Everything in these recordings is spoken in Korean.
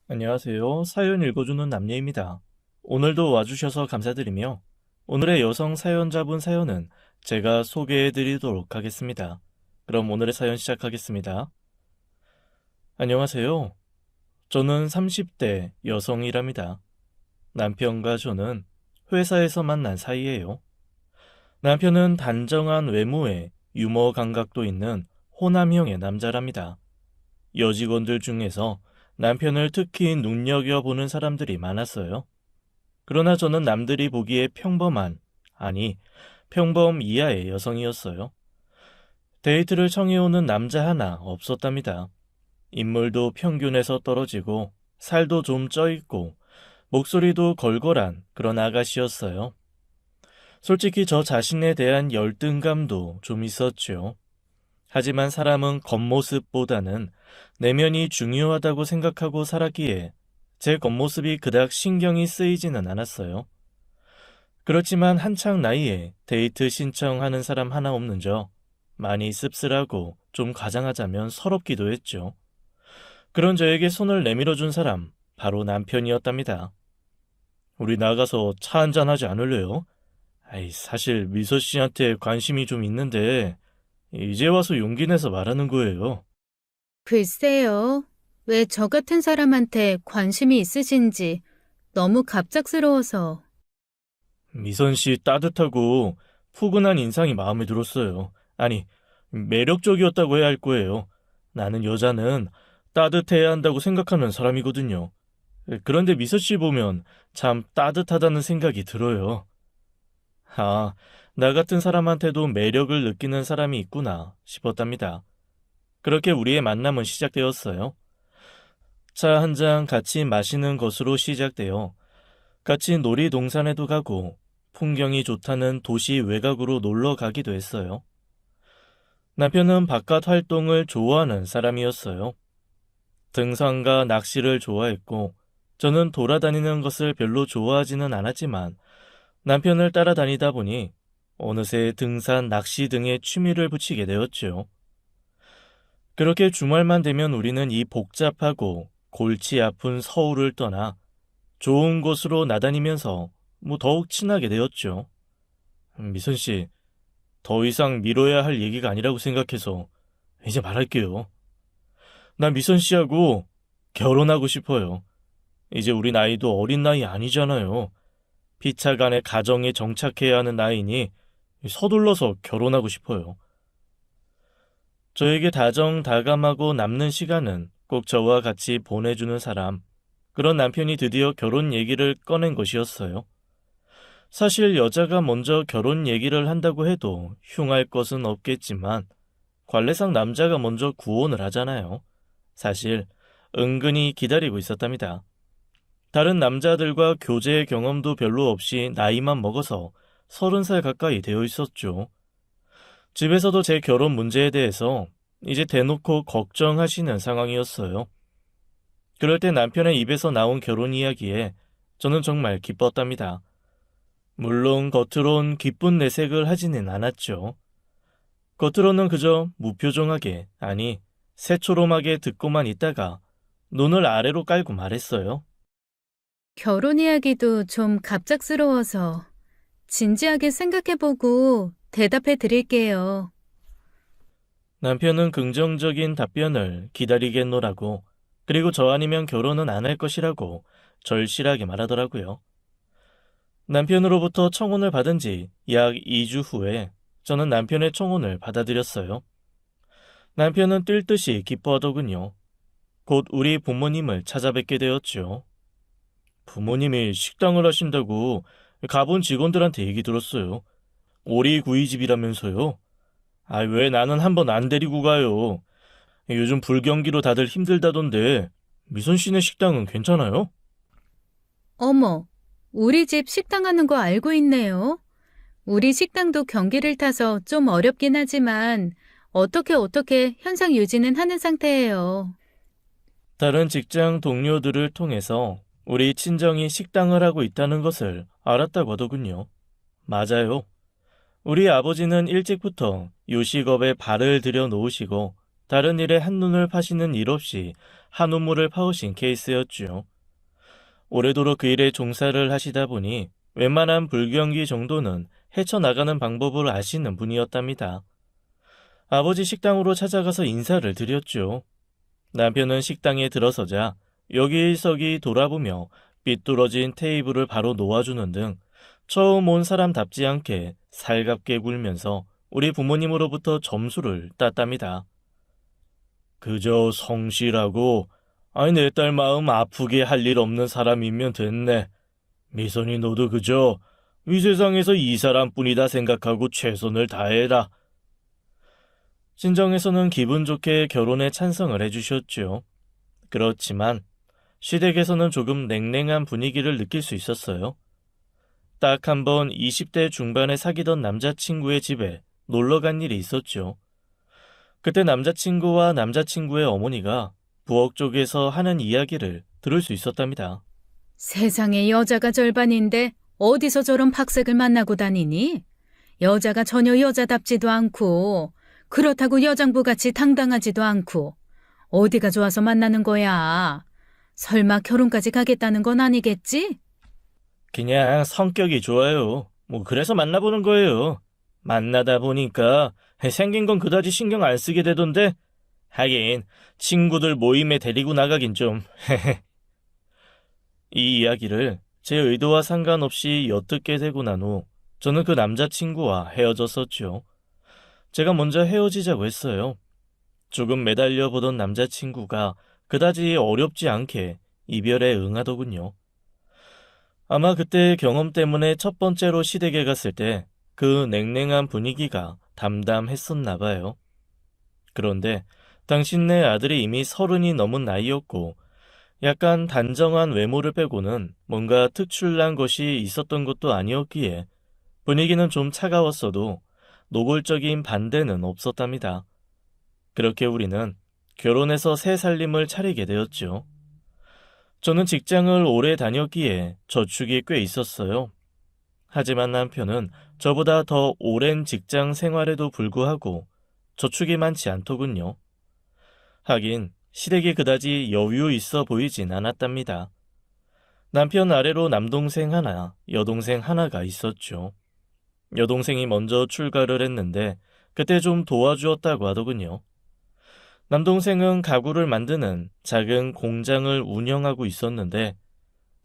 안녕하세요. 사연 읽어주는 남예입니다. 오늘도 와주셔서 감사드리며 오늘의 여성 사연자분 사연은 제가 소개해드리도록 하겠습니다. 그럼 오늘의 사연 시작하겠습니다. 안녕하세요. 저는 30대 여성이랍니다. 남편과 저는 회사에서 만난 사이예요. 남편은 단정한 외모에 유머 감각도 있는 호남형의 남자랍니다. 여직원들 중에서 남편을 특히 눈여겨보는 사람들이 많았어요. 그러나 저는 남들이 보기에 평범한, 아니, 평범 이하의 여성이었어요. 데이트를 청해오는 남자 하나 없었답니다. 인물도 평균에서 떨어지고, 살도 좀 쪄있고, 목소리도 걸걸한 그런 아가씨였어요. 솔직히 저 자신에 대한 열등감도 좀 있었죠. 하지만 사람은 겉모습보다는 내면이 중요하다고 생각하고 살았기에 제 겉모습이 그닥 신경이 쓰이지는 않았어요. 그렇지만 한창 나이에 데이트 신청하는 사람 하나 없는 저 많이 씁쓸하고 좀 과장하자면 서럽기도 했죠. 그런 저에게 손을 내밀어준 사람 바로 남편이었답니다. 우리 나가서 차 한잔 하지 않을래요? 사실 미서 씨한테 관심이 좀 있는데 이제 와서 용기 내서 말하는 거예요. 글쎄요. 왜 저 같은 사람한테 관심이 있으신지 너무 갑작스러워서. 미선 씨 따뜻하고 푸근한 인상이 마음에 들었어요. 아니, 매력적이었다고 해야 할 거예요. 나는 여자는 따뜻해야 한다고 생각하는 사람이거든요. 그런데 미선 씨 보면 참 따뜻하다는 생각이 들어요. 아, 나 같은 사람한테도 매력을 느끼는 사람이 있구나 싶었답니다. 그렇게 우리의 만남은 시작되었어요. 차 한 잔 같이 마시는 것으로 시작되어 같이 놀이동산에도 가고 풍경이 좋다는 도시 외곽으로 놀러 가기도 했어요. 남편은 바깥 활동을 좋아하는 사람이었어요. 등산과 낚시를 좋아했고 저는 돌아다니는 것을 별로 좋아하지는 않았지만 남편을 따라다니다 보니 어느새 등산, 낚시 등의 취미를 붙이게 되었죠. 그렇게 주말만 되면 우리는 이 복잡하고 골치 아픈 서울을 떠나 좋은 곳으로 나다니면서 더욱 친하게 되었죠. 미선 씨, 더 이상 미뤄야 할 얘기가 아니라고 생각해서 이제 말할게요. 나 미선 씨하고 결혼하고 싶어요. 이제 우리 나이도 어린 나이 아니잖아요. 피차간의 가정에 정착해야 하는 나이니 서둘러서 결혼하고 싶어요. 저에게 다정다감하고 남는 시간은 꼭 저와 같이 보내주는 사람, 그런 남편이 드디어 결혼 얘기를 꺼낸 것이었어요. 사실 여자가 먼저 결혼 얘기를 한다고 해도 흉할 것은 없겠지만 관례상 남자가 먼저 구혼을 하잖아요. 사실 은근히 기다리고 있었답니다. 다른 남자들과 교제 경험도 별로 없이 나이만 먹어서 30살 가까이 되어 있었죠. 집에서도 제 결혼 문제에 대해서 이제 대놓고 걱정하시는 상황이었어요. 그럴 때 남편의 입에서 나온 결혼 이야기에 저는 정말 기뻤답니다. 물론 겉으론 기쁜 내색을 하지는 않았죠. 겉으로는 그저 무표정하게, 아니 새초롬하게 듣고만 있다가 눈을 아래로 깔고 말했어요. 결혼 이야기도 좀 갑작스러워서 진지하게 생각해보고 대답해 드릴게요. 남편은 긍정적인 답변을 기다리겠노라고, 그리고 저 아니면 결혼은 안 할 것이라고 절실하게 말하더라고요. 남편으로부터 청혼을 받은 지 약 2주 후에 저는 남편의 청혼을 받아들였어요. 남편은 뛸 듯이 기뻐하더군요. 곧 우리 부모님을 찾아뵙게 되었죠. 부모님이 식당을 하신다고 가본 직원들한테 얘기 들었어요. 오리구이집이라면서요. 왜 나는 한번 안 데리고 가요. 요즘 불경기로 다들 힘들다던데 미선 씨네 식당은 괜찮아요? 어머, 우리 집 식당 하는 거 알고 있네요. 우리 식당도 경기를 타서 좀 어렵긴 하지만 어떻게 현상 유지는 하는 상태예요. 다른 직장 동료들을 통해서 우리 친정이 식당을 하고 있다는 것을 알았다고 하더군요. 맞아요. 우리 아버지는 일찍부터 요식업에 발을 들여 놓으시고 다른 일에 한눈을 파시는 일 없이 한 우물을 파오신 케이스였죠. 오래도록 그 일에 종사를 하시다 보니 웬만한 불경기 정도는 헤쳐나가는 방법을 아시는 분이었답니다. 아버지 식당으로 찾아가서 인사를 드렸죠. 남편은 식당에 들어서자 여기저기 돌아보며 삐뚤어진 테이블을 바로 놓아주는 등 처음 온 사람답지 않게 살갑게 굴면서 우리 부모님으로부터 점수를 땄답니다. 그저 성실하고 아니 내 딸 마음 아프게 할 일 없는 사람이면 됐네. 미선이 너도 그저 이 세상에서 이 사람뿐이다 생각하고 최선을 다해라. 친정에서는 기분 좋게 결혼에 찬성을 해주셨죠. 그렇지만 시댁에서는 조금 냉랭한 분위기를 느낄 수 있었어요. 딱 한 번 20대 중반에 사귀던 남자친구의 집에 놀러 간 일이 있었죠. 그때 남자친구와 남자친구의 어머니가 부엌 쪽에서 하는 이야기를 들을 수 있었답니다. 세상에 여자가 절반인데 어디서 저런 박색을 만나고 다니니? 여자가 전혀 여자답지도 않고 그렇다고 여장부같이 당당하지도 않고 어디가 좋아서 만나는 거야? 설마 결혼까지 가겠다는 건 아니겠지? 그냥 성격이 좋아요. 뭐 그래서 만나보는 거예요. 만나다 보니까 생긴 건 그다지 신경 안 쓰게 되던데 하긴 친구들 모임에 데리고 나가긴 좀. 이 이야기를 제 의도와 상관없이 엿듣게 되고 난 후 저는 그 남자친구와 헤어졌었죠. 제가 먼저 헤어지자고 했어요. 조금 매달려 보던 남자친구가 그다지 어렵지 않게 이별에 응하더군요. 아마 그때 경험 때문에 첫 번째로 시댁에 갔을 때 그 냉랭한 분위기가 담담했었나 봐요. 그런데 당신네 아들이 이미 30이 넘은 나이였고 약간 단정한 외모를 빼고는 뭔가 특출난 것이 있었던 것도 아니었기에 분위기는 좀 차가웠어도 노골적인 반대는 없었답니다. 그렇게 우리는 결혼해서 새 살림을 차리게 되었죠. 저는 직장을 오래 다녔기에 저축이 꽤 있었어요. 하지만 남편은 저보다 더 오랜 직장 생활에도 불구하고 저축이 많지 않더군요. 하긴 시댁이 그다지 여유 있어 보이진 않았답니다. 남편 아래로 남동생 하나, 여동생 하나가 있었죠. 여동생이 먼저 출가를 했는데 그때 좀 도와주었다고 하더군요. 남동생은 가구를 만드는 작은 공장을 운영하고 있었는데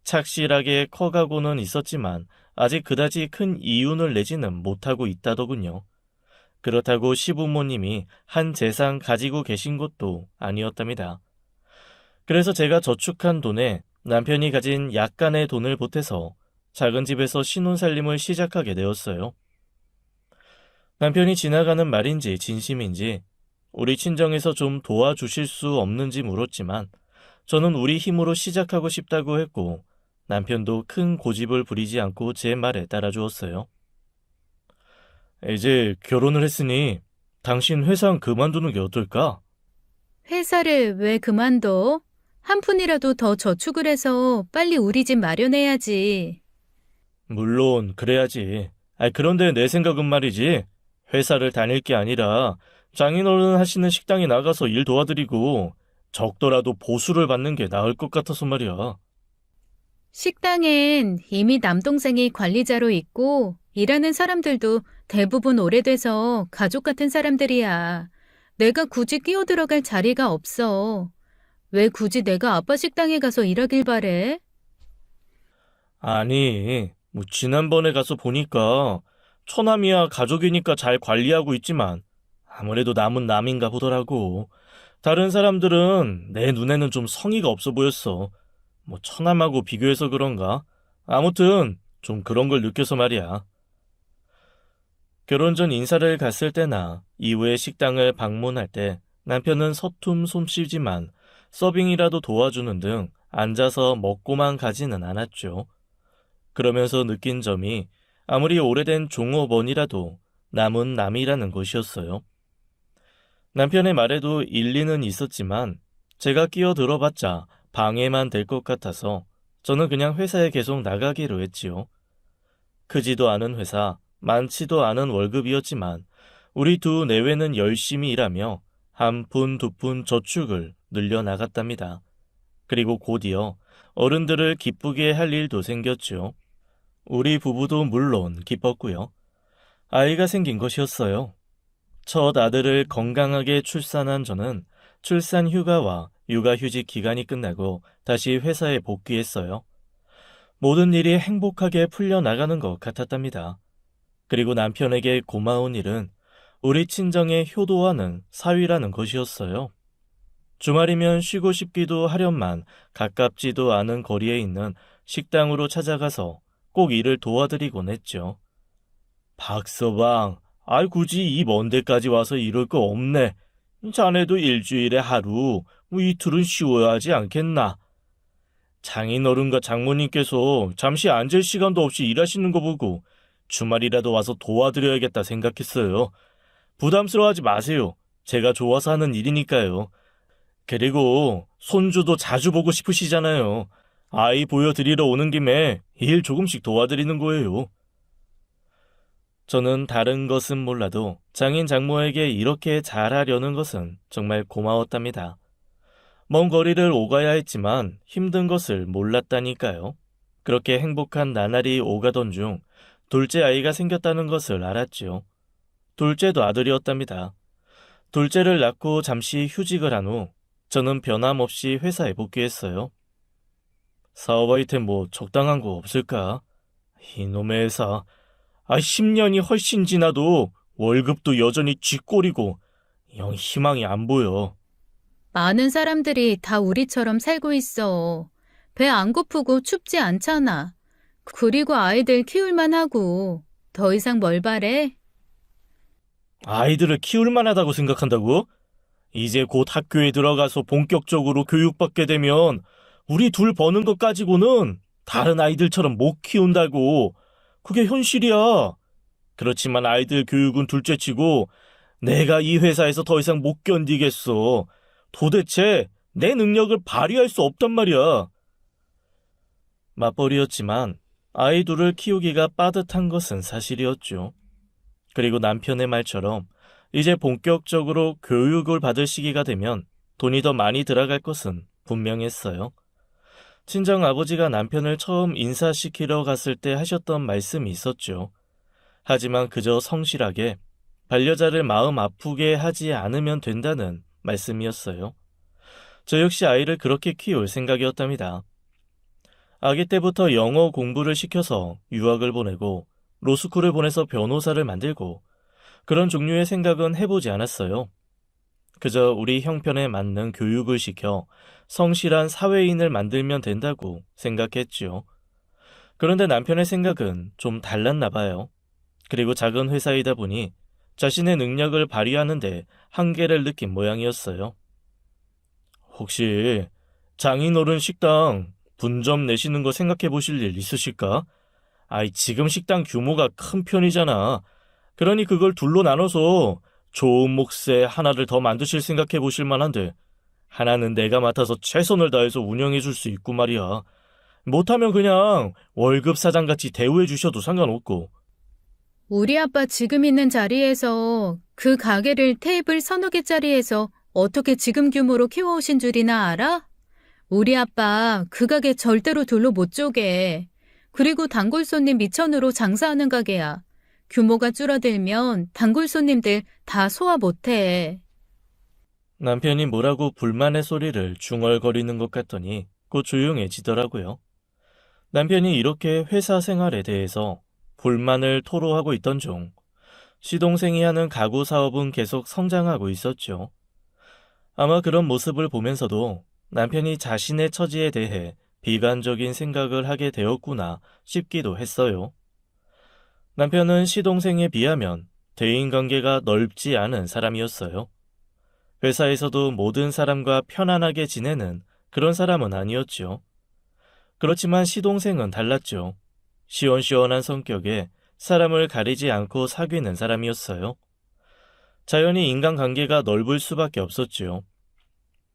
착실하게 커가고는 있었지만 아직 그다지 큰 이윤을 내지는 못하고 있다더군요. 그렇다고 시부모님이 한 재산 가지고 계신 것도 아니었답니다. 그래서 제가 저축한 돈에 남편이 가진 약간의 돈을 보태서 작은 집에서 신혼살림을 시작하게 되었어요. 남편이 지나가는 말인지 진심인지 우리 친정에서 좀 도와주실 수 없는지 물었지만 저는 우리 힘으로 시작하고 싶다고 했고 남편도 큰 고집을 부리지 않고 제 말에 따라주었어요. 이제 결혼을 했으니 당신 회사 그만두는 게 어떨까? 회사를 왜 그만둬? 한 푼이라도 더 저축을 해서 빨리 우리 집 마련해야지. 물론 그래야지. 그런데 내 생각은 말이지. 회사를 다닐 게 아니라 장인어른 하시는 식당에 나가서 일 도와드리고 적더라도 보수를 받는 게 나을 것 같아서 말이야. 식당엔 이미 남동생이 관리자로 있고 일하는 사람들도 대부분 오래돼서 가족 같은 사람들이야. 내가 굳이 끼어들어갈 자리가 없어. 왜 굳이 내가 아빠 식당에 가서 일하길 바래? 아니, 뭐 지난번에 가서 보니까 처남이야 가족이니까 잘 관리하고 있지만 아무래도 남은 남인가 보더라고. 다른 사람들은 내 눈에는 좀 성의가 없어 보였어. 뭐 처남하고 비교해서 그런가? 아무튼 좀 그런 걸 느껴서 말이야. 결혼 전 인사를 갔을 때나 이후에 식당을 방문할 때 남편은 서툼 솜씨지만 서빙이라도 도와주는 등 앉아서 먹고만 가지는 않았죠. 그러면서 느낀 점이 아무리 오래된 종업원이라도 남은 남이라는 것이었어요. 남편의 말에도 일리는 있었지만 제가 끼어들어봤자 방해만 될 것 같아서 저는 그냥 회사에 계속 나가기로 했지요. 크지도 않은 회사, 많지도 않은 월급이었지만 우리 두 내외는 열심히 일하며 한 푼 두 푼 저축을 늘려나갔답니다. 그리고 곧이어 어른들을 기쁘게 할 일도 생겼죠. 우리 부부도 물론 기뻤고요. 아이가 생긴 것이었어요. 첫 아들을 건강하게 출산한 저는 출산 휴가와 육아휴직 기간이 끝나고 다시 회사에 복귀했어요. 모든 일이 행복하게 풀려나가는 것 같았답니다. 그리고 남편에게 고마운 일은 우리 친정에 효도하는 사위라는 것이었어요. 주말이면 쉬고 싶기도 하련만 가깝지도 않은 거리에 있는 식당으로 찾아가서 꼭 일을 도와드리곤 했죠. 박서방, 굳이 이 먼 데까지 와서 이럴 거 없네. 자네도 일주일에 하루, 이틀은 쉬어야 하지 않겠나? 장인어른과 장모님께서 잠시 앉을 시간도 없이 일하시는 거 보고 주말이라도 와서 도와드려야겠다 생각했어요. 부담스러워하지 마세요. 제가 좋아서 하는 일이니까요. 그리고 손주도 자주 보고 싶으시잖아요. 아이 보여드리러 오는 김에 일 조금씩 도와드리는 거예요. 저는 다른 것은 몰라도 장인 장모에게 이렇게 잘하려는 것은 정말 고마웠답니다. 먼 거리를 오가야 했지만 힘든 것을 몰랐다니까요. 그렇게 행복한 나날이 오가던 중 둘째 아이가 생겼다는 것을 알았죠. 둘째도 아들이었답니다. 둘째를 낳고 잠시 휴직을 한 후 저는 변함없이 회사에 복귀했어요. 사업할 때 뭐 적당한 거 없을까? 이놈의 회사. 10년이 훨씬 지나도 월급도 여전히 쥐꼬리고 영 희망이 안 보여. 많은 사람들이 다 우리처럼 살고 있어. 배 안 고프고 춥지 않잖아. 그리고 아이들 키울만 하고. 더 이상 뭘 바래? 아이들을 키울 만하다고 생각한다고? 이제 곧 학교에 들어가서 본격적으로 교육받게 되면 우리 둘 버는 것 가지고는 다른 아이들처럼 못 키운다고. 그게 현실이야. 그렇지만 아이들 교육은 둘째치고 내가 이 회사에서 더 이상 못 견디겠어. 도대체 내 능력을 발휘할 수 없단 말이야. 맞벌이였지만 아이 둘을 키우기가 빠듯한 것은 사실이었죠. 그리고 남편의 말처럼 이제 본격적으로 교육을 받을 시기가 되면 돈이 더 많이 들어갈 것은 분명했어요. 친정 아버지가 남편을 처음 인사시키러 갔을 때 하셨던 말씀이 있었죠. 하지만 그저 성실하게 반려자를 마음 아프게 하지 않으면 된다는 말씀이었어요. 저 역시 아이를 그렇게 키울 생각이었답니다. 아기 때부터 영어 공부를 시켜서 유학을 보내고 로스쿨을 보내서 변호사를 만들고 그런 종류의 생각은 해보지 않았어요. 그저 우리 형편에 맞는 교육을 시켜 성실한 사회인을 만들면 된다고 생각했지요. 그런데 남편의 생각은 좀 달랐나 봐요. 그리고 작은 회사이다 보니 자신의 능력을 발휘하는데 한계를 느낀 모양이었어요. 혹시 장인어른 식당 분점 내시는 거 생각해 보실 일 있으실까? 지금 식당 규모가 큰 편이잖아. 그러니 그걸 둘로 나눠서 좋은 몫에 하나를 더 만드실 생각해 보실 만한데 하나는 내가 맡아서 최선을 다해서 운영해 줄 수 있고 말이야. 못하면 그냥 월급 사장같이 대우해 주셔도 상관없고. 우리 아빠 지금 있는 자리에서 그 가게를 테이블 서너 개짜리에서 어떻게 지금 규모로 키워오신 줄이나 알아? 우리 아빠 그 가게 절대로 둘로 못 쪼개. 그리고 단골 손님 미천으로 장사하는 가게야. 규모가 줄어들면 단골 손님들 다 소화 못해. 남편이 뭐라고 불만의 소리를 중얼거리는 것 같더니 곧 조용해지더라고요. 남편이 이렇게 회사 생활에 대해서 불만을 토로하고 있던 중 시동생이 하는 가구 사업은 계속 성장하고 있었죠. 아마 그런 모습을 보면서도 남편이 자신의 처지에 대해 비관적인 생각을 하게 되었구나 싶기도 했어요. 남편은 시동생에 비하면 대인관계가 넓지 않은 사람이었어요. 회사에서도 모든 사람과 편안하게 지내는 그런 사람은 아니었죠. 그렇지만 시동생은 달랐죠. 시원시원한 성격에 사람을 가리지 않고 사귀는 사람이었어요. 자연히 인간관계가 넓을 수밖에 없었죠.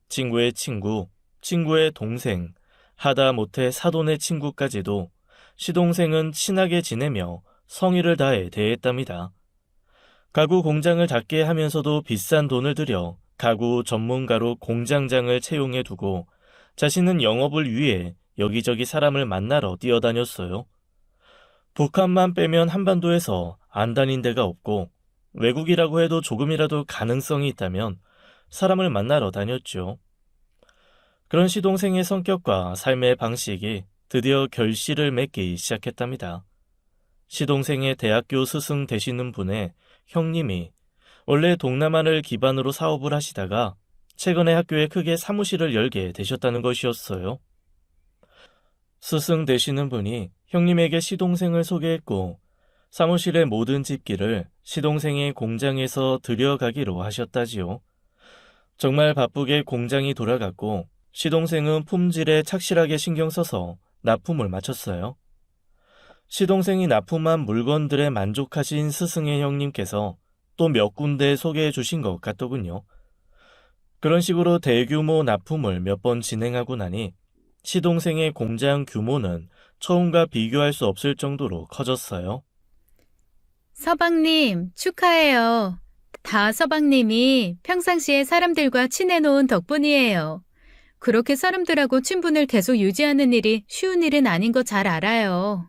친구의 친구, 친구의 동생, 하다못해 사돈의 친구까지도 시동생은 친하게 지내며 성의를 다해 대했답니다. 가구 공장을 닫게 하면서도 비싼 돈을 들여 가구 전문가로 공장장을 채용해 두고 자신은 영업을 위해 여기저기 사람을 만나러 뛰어다녔어요. 북한만 빼면 한반도에서 안 다닌 데가 없고 외국이라고 해도 조금이라도 가능성이 있다면 사람을 만나러 다녔죠. 그런 시동생의 성격과 삶의 방식이 드디어 결실을 맺기 시작했답니다. 시동생의 대학교 스승 되시는 분의 형님이 원래 동남아를 기반으로 사업을 하시다가 최근에 학교에 크게 사무실을 열게 되셨다는 것이었어요. 스승 되시는 분이 형님에게 시동생을 소개했고 사무실의 모든 집기를 시동생의 공장에서 들여가기로 하셨다지요. 정말 바쁘게 공장이 돌아갔고 시동생은 품질에 착실하게 신경 써서 납품을 마쳤어요. 시동생이 납품한 물건들에 만족하신 스승의 형님께서 또 몇 군데 소개해 주신 것 같더군요. 그런 식으로 대규모 납품을 몇 번 진행하고 나니 시동생의 공장 규모는 처음과 비교할 수 없을 정도로 커졌어요. 서방님, 축하해요. 다 서방님이 평상시에 사람들과 친해놓은 덕분이에요. 그렇게 사람들하고 친분을 계속 유지하는 일이 쉬운 일은 아닌 거 잘 알아요.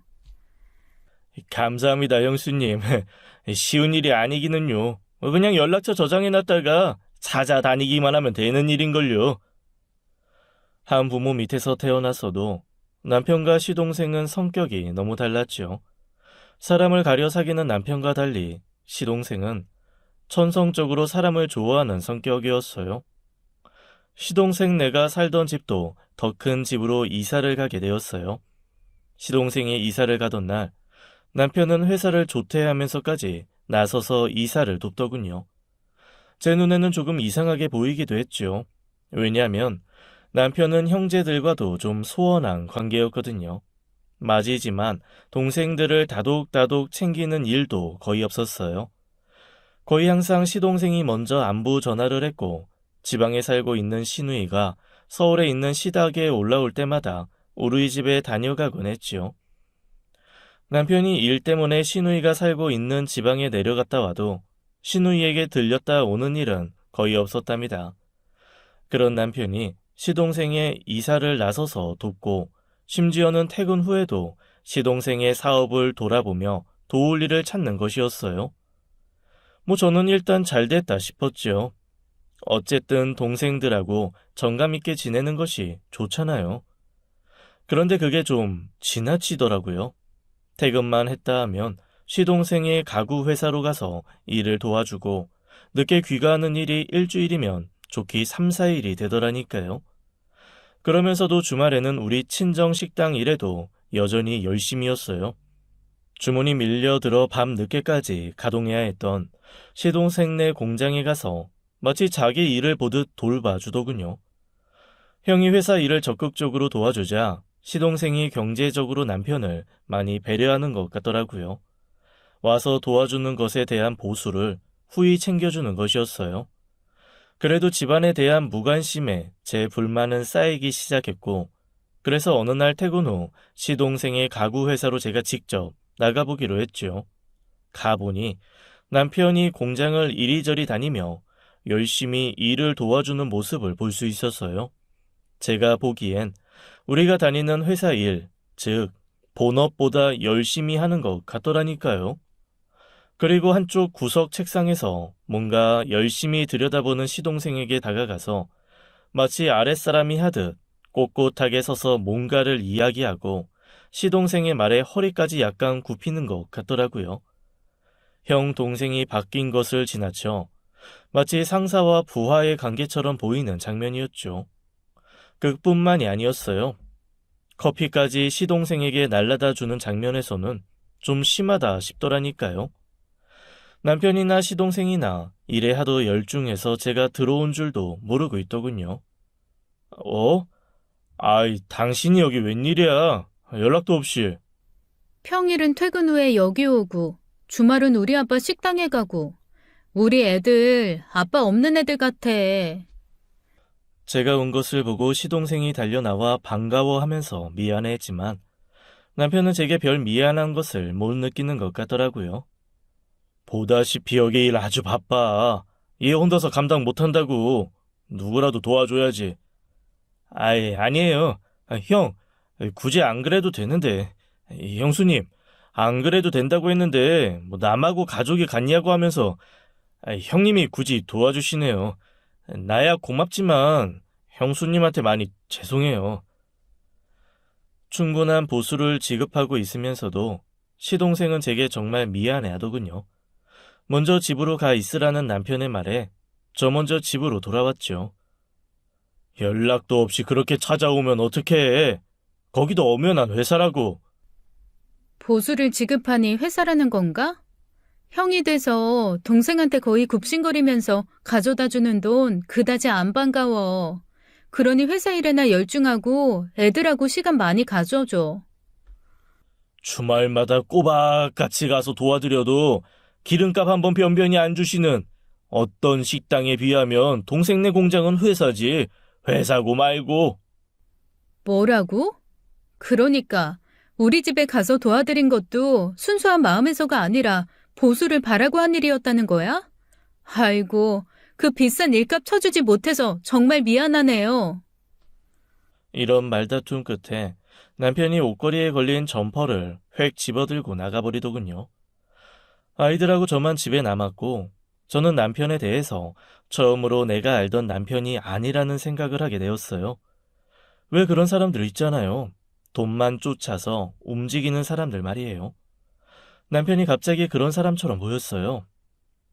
감사합니다, 형수님. 쉬운 일이 아니기는요. 그냥 연락처 저장해놨다가 찾아다니기만 하면 되는 일인걸요. 한 부모 밑에서 태어났어도 남편과 시동생은 성격이 너무 달랐죠. 사람을 가려 사귀는 남편과 달리 시동생은 천성적으로 사람을 좋아하는 성격이었어요. 시동생네가 살던 집도 더 큰 집으로 이사를 가게 되었어요. 시동생이 이사를 가던 날 남편은 회사를 조퇴하면서까지 나서서 이사를 돕더군요. 제 눈에는 조금 이상하게 보이기도 했죠. 왜냐하면 남편은 형제들과도 좀 소원한 관계였거든요. 맞이지만 동생들을 다독다독 챙기는 일도 거의 없었어요. 거의 항상 시동생이 먼저 안부 전화를 했고 지방에 살고 있는 시누이가 서울에 있는 시댁에 올라올 때마다 우리 집에 다녀가곤 했지요. 남편이 일 때문에 시누이가 살고 있는 지방에 내려갔다 와도 시누이에게 들렸다 오는 일은 거의 없었답니다. 그런 남편이 시동생의 이사를 나서서 돕고 심지어는 퇴근 후에도 시동생의 사업을 돌아보며 도울 일을 찾는 것이었어요. 저는 일단 잘 됐다 싶었죠. 어쨌든 동생들하고 정감 있게 지내는 것이 좋잖아요. 그런데 그게 좀 지나치더라고요. 퇴근만 했다 하면 시동생의 가구 회사로 가서 일을 도와주고 늦게 귀가하는 일이 일주일이면 좋기 3, 4일이 되더라니까요. 그러면서도 주말에는 우리 친정 식당 일에도 여전히 열심이었어요. 주문이 밀려들어 밤 늦게까지 가동해야 했던 시동생네 공장에 가서 마치 자기 일을 보듯 돌봐주더군요. 형이 회사 일을 적극적으로 도와주자 시동생이 경제적으로 남편을 많이 배려하는 것 같더라고요. 와서 도와주는 것에 대한 보수를 후히 챙겨주는 것이었어요. 그래도 집안에 대한 무관심에 제 불만은 쌓이기 시작했고, 그래서 어느 날 퇴근 후 시동생의 가구 회사로 제가 직접 나가보기로 했죠. 가보니 남편이 공장을 이리저리 다니며 열심히 일을 도와주는 모습을 볼 수 있었어요. 제가 보기엔 우리가 다니는 회사 일, 즉 본업보다 열심히 하는 것 같더라니까요. 그리고 한쪽 구석 책상에서 뭔가 열심히 들여다보는 시동생에게 다가가서 마치 아랫사람이 하듯 꼿꼿하게 서서 뭔가를 이야기하고 시동생의 말에 허리까지 약간 굽히는 것 같더라고요. 형 동생이 바뀐 것을 지나쳐 마치 상사와 부하의 관계처럼 보이는 장면이었죠. 그뿐만이 아니었어요. 커피까지 시동생에게 날라다 주는 장면에서는 좀 심하다 싶더라니까요. 남편이나 시동생이나 일에 하도 열중해서 제가 들어온 줄도 모르고 있더군요. 당신이 여기 웬일이야? 연락도 없이. 평일은 퇴근 후에 여기 오고, 주말은 우리 아빠 식당에 가고, 우리 애들 아빠 없는 애들 같아. 제가 온 것을 보고 시동생이 달려나와 반가워하면서 미안해했지만 남편은 제게 별 미안한 것을 못 느끼는 것 같더라고요. 보다시피 여기 일 아주 바빠. 얘 혼자서 감당 못한다고. 누구라도 도와줘야지. 아니에요. 형, 굳이 안 그래도 되는데. 형수님, 안 그래도 된다고 했는데 뭐 남하고 가족이 같냐고 하면서 형님이 굳이 도와주시네요. 나야 고맙지만 형수님한테 많이 죄송해요. 충분한 보수를 지급하고 있으면서도 시동생은 제게 정말 미안해 하더군요. 먼저 집으로 가 있으라는 남편의 말에 저 먼저 집으로 돌아왔죠. 연락도 없이 그렇게 찾아오면 어떡해. 거기도 엄연한 회사라고. 보수를 지급하니 회사라는 건가? 형이 돼서 동생한테 거의 굽신거리면서 가져다 주는 돈 그다지 안 반가워. 그러니 회사 일에나 열중하고 애들하고 시간 많이 가져줘. 주말마다 꼬박 같이 가서 도와드려도 기름값 한 번 변변히 안 주시는 어떤 식당에 비하면 동생네 공장은 회사지. 회사고 말고. 뭐라고? 그러니까 우리 집에 가서 도와드린 것도 순수한 마음에서가 아니라 보수를 바라고 한 일이었다는 거야? 아이고, 그 비싼 일값 쳐주지 못해서 정말 미안하네요. 이런 말다툼 끝에 남편이 옷걸이에 걸린 점퍼를 획 집어들고 나가버리더군요. 아이들하고 저만 집에 남았고 저는 남편에 대해서 처음으로 내가 알던 남편이 아니라는 생각을 하게 되었어요. 왜 그런 사람들 있잖아요. 돈만 쫓아서 움직이는 사람들 말이에요. 남편이 갑자기 그런 사람처럼 보였어요.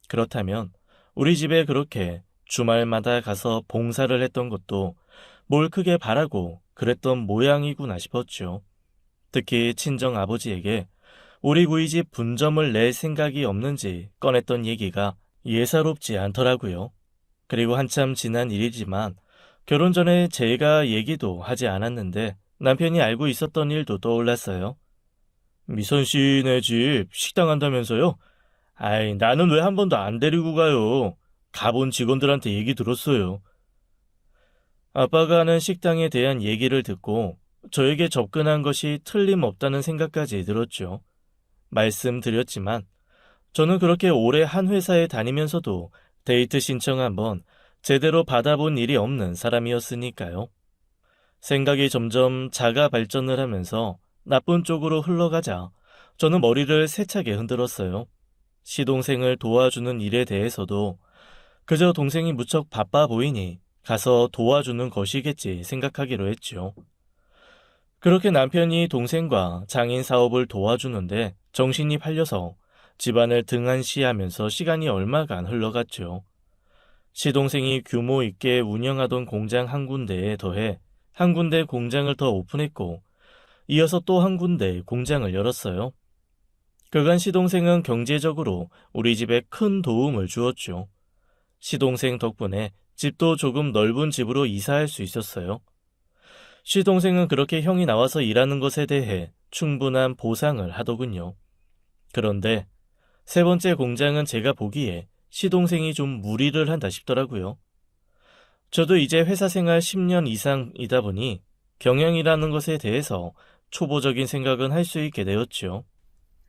그렇다면 우리 집에 그렇게 주말마다 가서 봉사를 했던 것도 뭘 크게 바라고 그랬던 모양이구나 싶었죠. 특히 친정 아버지에게 우리 구이집 분점을 낼 생각이 없는지 꺼냈던 얘기가 예사롭지 않더라고요. 그리고 한참 지난 일이지만 결혼 전에 제가 얘기도 하지 않았는데 남편이 알고 있었던 일도 떠올랐어요. 미선 씨네 집 식당 한다면서요? 나는 왜 한 번도 안 데리고 가요? 가본 직원들한테 얘기 들었어요. 아빠가 하는 식당에 대한 얘기를 듣고 저에게 접근한 것이 틀림없다는 생각까지 들었죠. 말씀드렸지만 저는 그렇게 오래 한 회사에 다니면서도 데이트 신청 한번 제대로 받아본 일이 없는 사람이었으니까요. 생각이 점점 자가 발전을 하면서 나쁜 쪽으로 흘러가자 저는 머리를 세차게 흔들었어요. 시동생을 도와주는 일에 대해서도 그저 동생이 무척 바빠 보이니 가서 도와주는 것이겠지 생각하기로 했죠. 그렇게 남편이 동생과 장인 사업을 도와주는데 정신이 팔려서 집안을 등한시하면서 시간이 얼마간 흘러갔죠. 시동생이 규모 있게 운영하던 공장 한 군데에 더해 한 군데 공장을 더 오픈했고 이어서 또 한 군데 공장을 열었어요. 그간 시동생은 경제적으로 우리 집에 큰 도움을 주었죠. 시동생 덕분에 집도 조금 넓은 집으로 이사할 수 있었어요. 시동생은 그렇게 형이 나와서 일하는 것에 대해 충분한 보상을 하더군요. 그런데 세 번째 공장은 제가 보기에 시동생이 좀 무리를 한다 싶더라고요. 저도 이제 회사 생활 10년 이상이다 보니 경영이라는 것에 대해서 초보적인 생각은 할 수 있게 되었죠.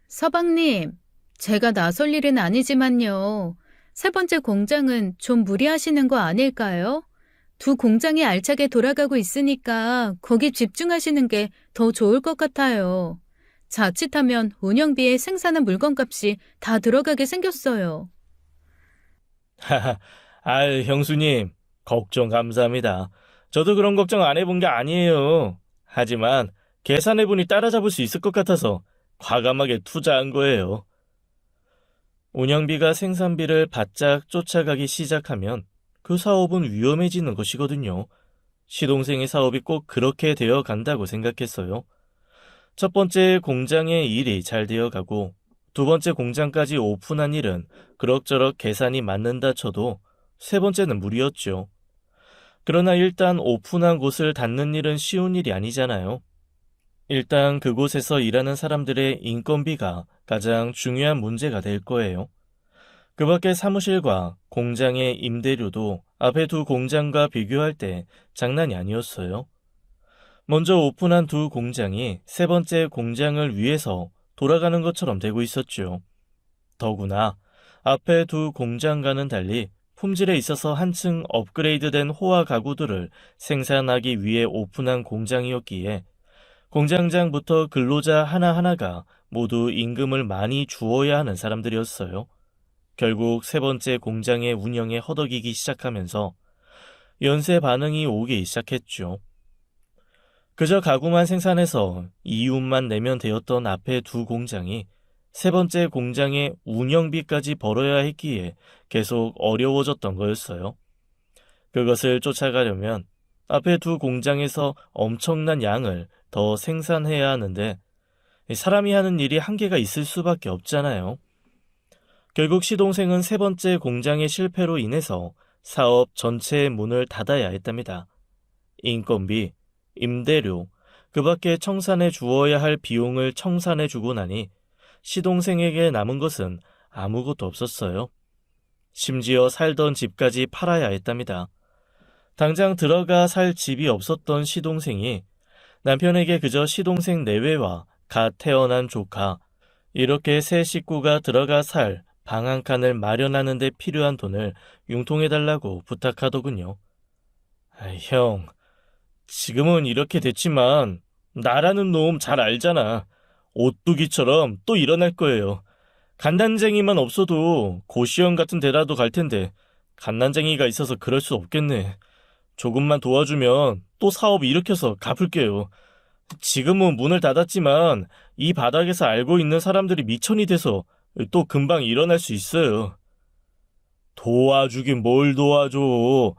서방님, 제가 나설 일은 아니지만요. 세 번째 공장은 좀 무리하시는 거 아닐까요? 두 공장이 알차게 돌아가고 있으니까 거기 집중하시는 게 더 좋을 것 같아요. 자칫하면 운영비에 생산한 물건값이 다 들어가게 생겼어요. 하하, 형수님, 걱정 감사합니다. 저도 그런 걱정 안 해본 게 아니에요. 하지만 계산해보니 따라잡을 수 있을 것 같아서 과감하게 투자한 거예요. 운영비가 생산비를 바짝 쫓아가기 시작하면 그 사업은 위험해지는 것이거든요. 시동생의 사업이 꼭 그렇게 되어 간다고 생각했어요. 첫 번째 공장의 일이 잘 되어가고 두 번째 공장까지 오픈한 일은 그럭저럭 계산이 맞는다 쳐도 세 번째는 무리였죠. 그러나 일단 오픈한 곳을 닫는 일은 쉬운 일이 아니잖아요. 일단 그곳에서 일하는 사람들의 인건비가 가장 중요한 문제가 될 거예요. 그 밖에 사무실과 공장의 임대료도 앞에 두 공장과 비교할 때 장난이 아니었어요. 먼저 오픈한 두 공장이 세 번째 공장을 위해서 돌아가는 것처럼 되고 있었죠. 더구나 앞에 두 공장과는 달리 품질에 있어서 한층 업그레이드된 호화 가구들을 생산하기 위해 오픈한 공장이었기에 공장장부터 근로자 하나하나가 모두 임금을 많이 주어야 하는 사람들이었어요. 결국 세 번째 공장의 운영에 허덕이기 시작하면서 연쇄 반응이 오기 시작했죠. 그저 가구만 생산해서 이윤만 내면 되었던 앞에 두 공장이 세 번째 공장의 운영비까지 벌어야 했기에 계속 어려워졌던 거였어요. 그것을 쫓아가려면 앞에 두 공장에서 엄청난 양을 더 생산해야 하는데 사람이 하는 일이 한계가 있을 수밖에 없잖아요. 결국 시동생은 세 번째 공장의 실패로 인해서 사업 전체의 문을 닫아야 했답니다. 인건비, 임대료, 그 밖에 청산해 주어야 할 비용을 청산해 주고 나니 시동생에게 남은 것은 아무것도 없었어요. 심지어 살던 집까지 팔아야 했답니다. 당장 들어가 살 집이 없었던 시동생이 남편에게 그저 시동생 내외와 갓 태어난 조카, 이렇게 세 식구가 들어가 살 방 한 칸을 마련하는 데 필요한 돈을 융통해달라고 부탁하더군요. 형, 지금은 이렇게 됐지만 나라는 놈 잘 알잖아. 오뚜기처럼 또 일어날 거예요. 갓난쟁이만 없어도 고시원 같은 데라도 갈 텐데 갓난쟁이가 있어서 그럴 수 없겠네. 조금만 도와주면 또 사업 일으켜서 갚을게요. 지금은 문을 닫았지만 이 바닥에서 알고 있는 사람들이 미천이 돼서 또 금방 일어날 수 있어요. 도와주긴 뭘 도와줘.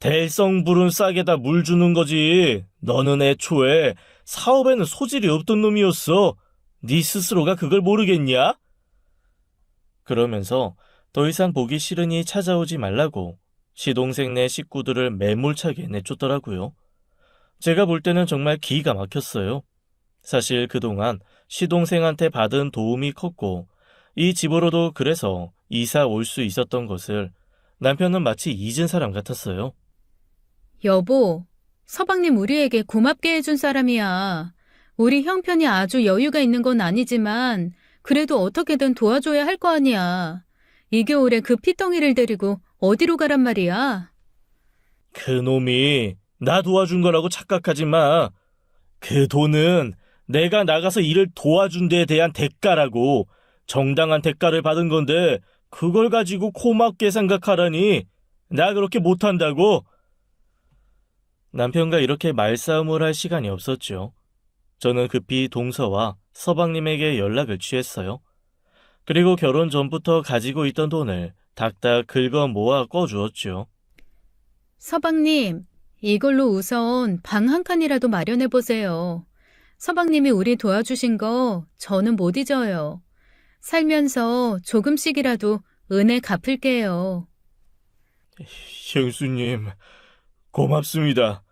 대성불은 싹에다 물 주는 거지. 너는 애초에 사업에는 소질이 없던 놈이었어. 네 스스로가 그걸 모르겠냐? 그러면서 더 이상 보기 싫으니 찾아오지 말라고 시동생네 식구들을 매몰차게 내쫓더라고요. 제가 볼 때는 정말 기가 막혔어요. 사실 그동안 시동생한테 받은 도움이 컸고 이 집으로도 그래서 이사 올 수 있었던 것을 남편은 마치 잊은 사람 같았어요. 여보, 서방님 우리에게 고맙게 해준 사람이야. 우리 형편이 아주 여유가 있는 건 아니지만 그래도 어떻게든 도와줘야 할 거 아니야. 이 겨울에 그 피덩이를 데리고 어디로 가란 말이야? 그놈이 나 도와준 거라고 착각하지 마. 그 돈은 내가 나가서 일을 도와준 데에 대한 대가라고. 정당한 대가를 받은 건데 그걸 가지고 고맙게 생각하라니. 나 그렇게 못한다고? 남편과 이렇게 말싸움을 할 시간이 없었죠. 저는 급히 동서와 서방님에게 연락을 취했어요. 그리고 결혼 전부터 가지고 있던 돈을 닥닥 긁어 모아 꺼주었죠. 서방님, 이걸로 우선 방 한 칸이라도 마련해 보세요. 서방님이 우리 도와주신 거 저는 못 잊어요. 살면서 조금씩이라도 은혜 갚을게요. 형수님, 고맙습니다.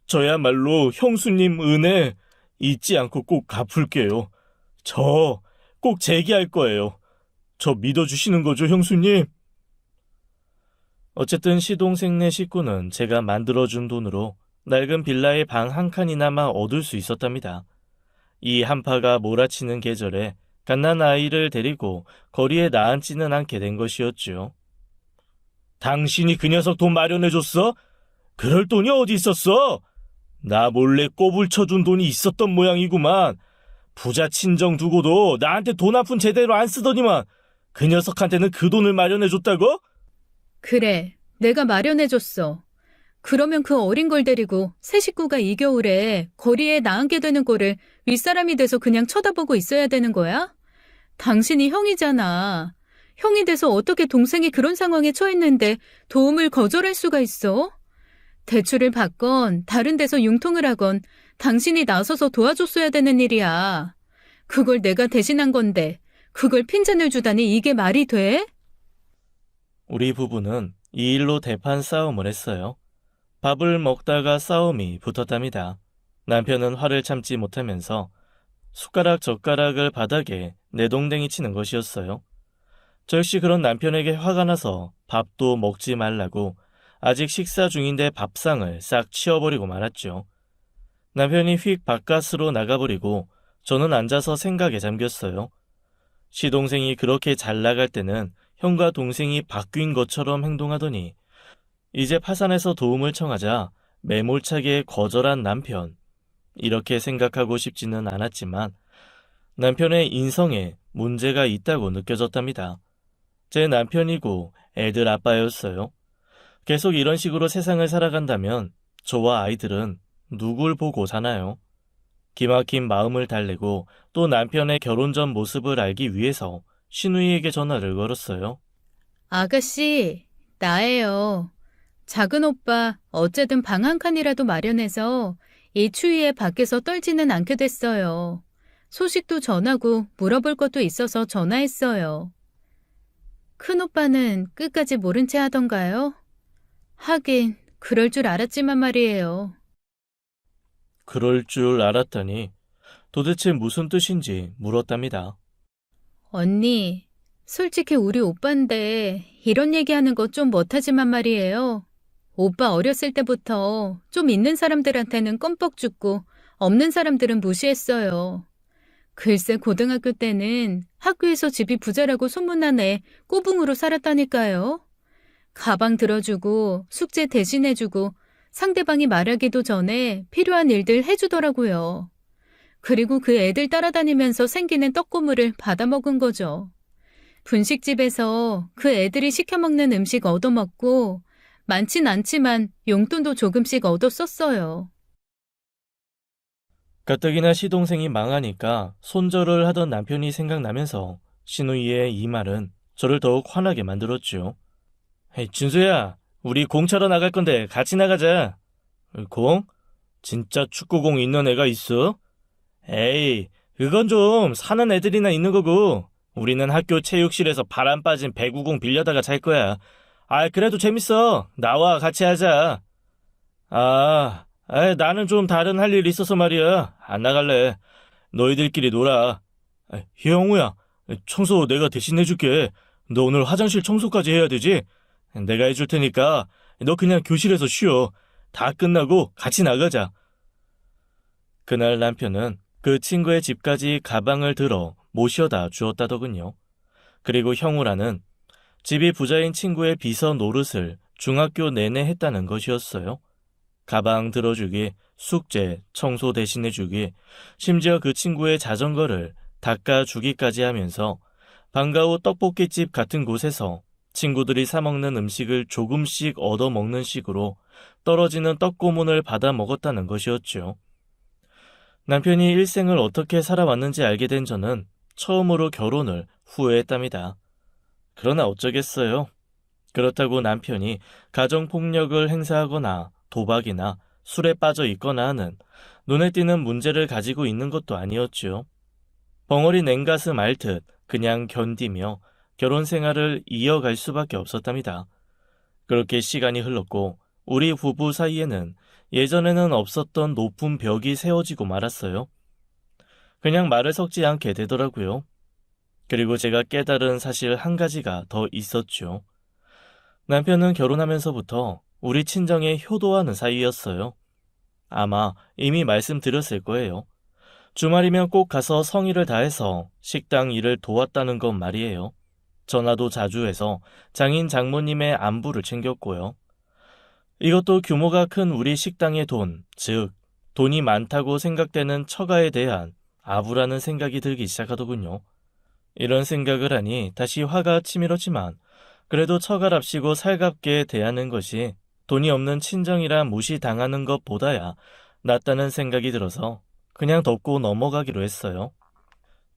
저야말로 형수님 은혜 잊지 않고 꼭 갚을게요. 저 꼭 재기할 거예요. 저 믿어주시는 거죠, 형수님? 어쨌든 시동생네 식구는 제가 만들어준 돈으로 낡은 빌라의 방 한 칸이나마 얻을 수 있었답니다. 이 한파가 몰아치는 계절에 갓난아이를 데리고 거리에 나앉지는 않게 된 것이었죠. 당신이 그 녀석 돈 마련해줬어? 그럴 돈이 어디 있었어? 나 몰래 꼬불 쳐준 돈이 있었던 모양이구만. 부자 친정 두고도 나한테 돈 한 푼 제대로 안 쓰더니만 그 녀석한테는 그 돈을 마련해줬다고? 그래, 내가 마련해줬어. 그러면 그 어린 걸 데리고 새 식구가 이 겨울에 거리에 나앉게 되는 꼴을 윗사람이 돼서 그냥 쳐다보고 있어야 되는 거야? 당신이 형이잖아. 형이 돼서 어떻게 동생이 그런 상황에 처했는데 도움을 거절할 수가 있어? 대출을 받건 다른 데서 융통을 하건 당신이 나서서 도와줬어야 되는 일이야. 그걸 내가 대신한 건데 그걸 핀잔을 주다니 이게 말이 돼? 우리 부부는 이 일로 대판 싸움을 했어요. 밥을 먹다가 싸움이 붙었답니다. 남편은 화를 참지 못하면서 숟가락 젓가락을 바닥에 내동댕이 치는 것이었어요. 저 역시 그런 남편에게 화가 나서 밥도 먹지 말라고 아직 식사 중인데 밥상을 싹 치워버리고 말았죠. 남편이 휙 바깥으로 나가버리고 저는 앉아서 생각에 잠겼어요. 시동생이 그렇게 잘 나갈 때는 형과 동생이 바뀐 것처럼 행동하더니 이제 파산해서 도움을 청하자 매몰차게 거절한 남편. 이렇게 생각하고 싶지는 않았지만 남편의 인성에 문제가 있다고 느껴졌답니다. 제 남편이고 애들 아빠였어요. 계속 이런 식으로 세상을 살아간다면 저와 아이들은 누굴 보고 사나요? 기막힌 마음을 달래고 또 남편의 결혼 전 모습을 알기 위해서 신우이에게 전화를 걸었어요. 아가씨, 나예요. 작은 오빠, 어쨌든 방 한 칸이라도 마련해서 이 추위에 밖에서 떨지는 않게 됐어요. 소식도 전하고 물어볼 것도 있어서 전화했어요. 큰오빠는 끝까지 모른 채 하던가요? 하긴, 그럴 줄 알았지만 말이에요. 그럴 줄 알았더니 도대체 무슨 뜻인지 물었답니다. 언니, 솔직히 우리 오빠인데 이런 얘기하는 거 좀 못하지만 말이에요. 오빠 어렸을 때부터 좀 있는 사람들한테는 껌뻑 죽고 없는 사람들은 무시했어요. 글쎄 고등학교 때는 학교에서 집이 부자라고 소문난 애 꼬붕으로 살았다니까요. 가방 들어주고 숙제 대신해주고 상대방이 말하기도 전에 필요한 일들 해주더라고요. 그리고 그 애들 따라다니면서 생기는 떡고물을 받아먹은 거죠. 분식집에서 그 애들이 시켜먹는 음식 얻어먹고 많진 않지만 용돈도 조금씩 얻었었어요. 가뜩이나 시동생이 망하니까 손절을 하던 남편이 생각나면서 신우이의 이 말은 저를 더욱 화나게 만들었죠. 헤이, 준수야, 우리 공 차러 나갈 건데 같이 나가자. 공? 진짜 축구공 있는 애가 있어? 에이, 그건 좀 사는 애들이나 있는 거고 우리는 학교 체육실에서 바람 빠진 배구공 빌려다가 잘 거야. 아, 그래도 재밌어. 나와 같이 하자. 나는 좀 다른 할 일 있어서 말이야. 안 나갈래. 너희들끼리 놀아. 형우야, 청소 내가 대신 해줄게. 너 오늘 화장실 청소까지 해야 되지? 내가 해줄 테니까 너 그냥 교실에서 쉬어. 다 끝나고 같이 나가자. 그날 남편은 그 친구의 집까지 가방을 들어 모셔다 주었다더군요. 그리고 형우라는 집이 부자인 친구의 비서 노릇을 중학교 내내 했다는 것이었어요. 가방 들어주기, 숙제, 청소 대신해주기, 심지어 그 친구의 자전거를 닦아주기까지 하면서 방과 후 떡볶이집 같은 곳에서 친구들이 사먹는 음식을 조금씩 얻어먹는 식으로 떨어지는 떡고문을 받아 먹었다는 것이었죠. 남편이 일생을 어떻게 살아왔는지 알게 된 저는 처음으로 결혼을 후회했답니다. 그러나 어쩌겠어요. 그렇다고 남편이 가정폭력을 행사하거나 도박이나 술에 빠져 있거나 하는 눈에 띄는 문제를 가지고 있는 것도 아니었죠. 벙어리 냉가슴 앓듯 그냥 견디며 결혼 생활을 이어갈 수밖에 없었답니다. 그렇게 시간이 흘렀고 우리 부부 사이에는 예전에는 없었던 높은 벽이 세워지고 말았어요. 그냥 말을 섞지 않게 되더라고요. 그리고 제가 깨달은 사실 한 가지가 더 있었죠. 남편은 결혼하면서부터 우리 친정에 효도하는 사이였어요. 아마 이미 말씀드렸을 거예요. 주말이면 꼭 가서 성의를 다해서 식당 일을 도왔다는 건 말이에요. 전화도 자주 해서 장인 장모님의 안부를 챙겼고요. 이것도 규모가 큰 우리 식당의 돈, 즉 돈이 많다고 생각되는 처가에 대한 아부라는 생각이 들기 시작하더군요. 이런 생각을 하니 다시 화가 치밀었지만 그래도 처가랍시고 살갑게 대하는 것이 돈이 없는 친정이라 무시당하는 것보다야 낫다는 생각이 들어서 그냥 덮고 넘어가기로 했어요.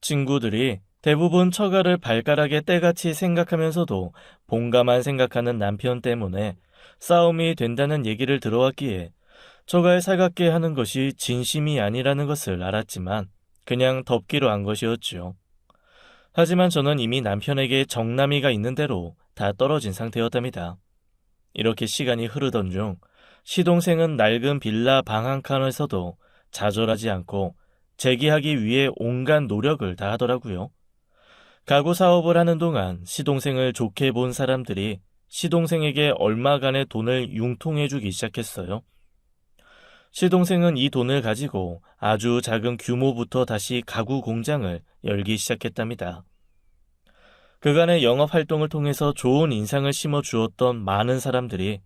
친구들이 대부분 처가를 발가락에 때같이 생각하면서도 본가만 생각하는 남편 때문에 싸움이 된다는 얘기를 들어왔기에 처가에 살갑게 하는 것이 진심이 아니라는 것을 알았지만 그냥 덮기로 한 것이었죠. 하지만 저는 이미 남편에게 정남이가 있는 대로 다 떨어진 상태였답니다. 이렇게 시간이 흐르던 중 시동생은 낡은 빌라 방 한 칸에서도 좌절하지 않고 재기하기 위해 온갖 노력을 다하더라고요. 가구 사업을 하는 동안 시동생을 좋게 본 사람들이 시동생에게 얼마간의 돈을 융통해주기 시작했어요. 시동생은 이 돈을 가지고 아주 작은 규모부터 다시 가구 공장을 열기 시작했답니다. 그간의 영업 활동을 통해서 좋은 인상을 심어 주었던 많은 사람들이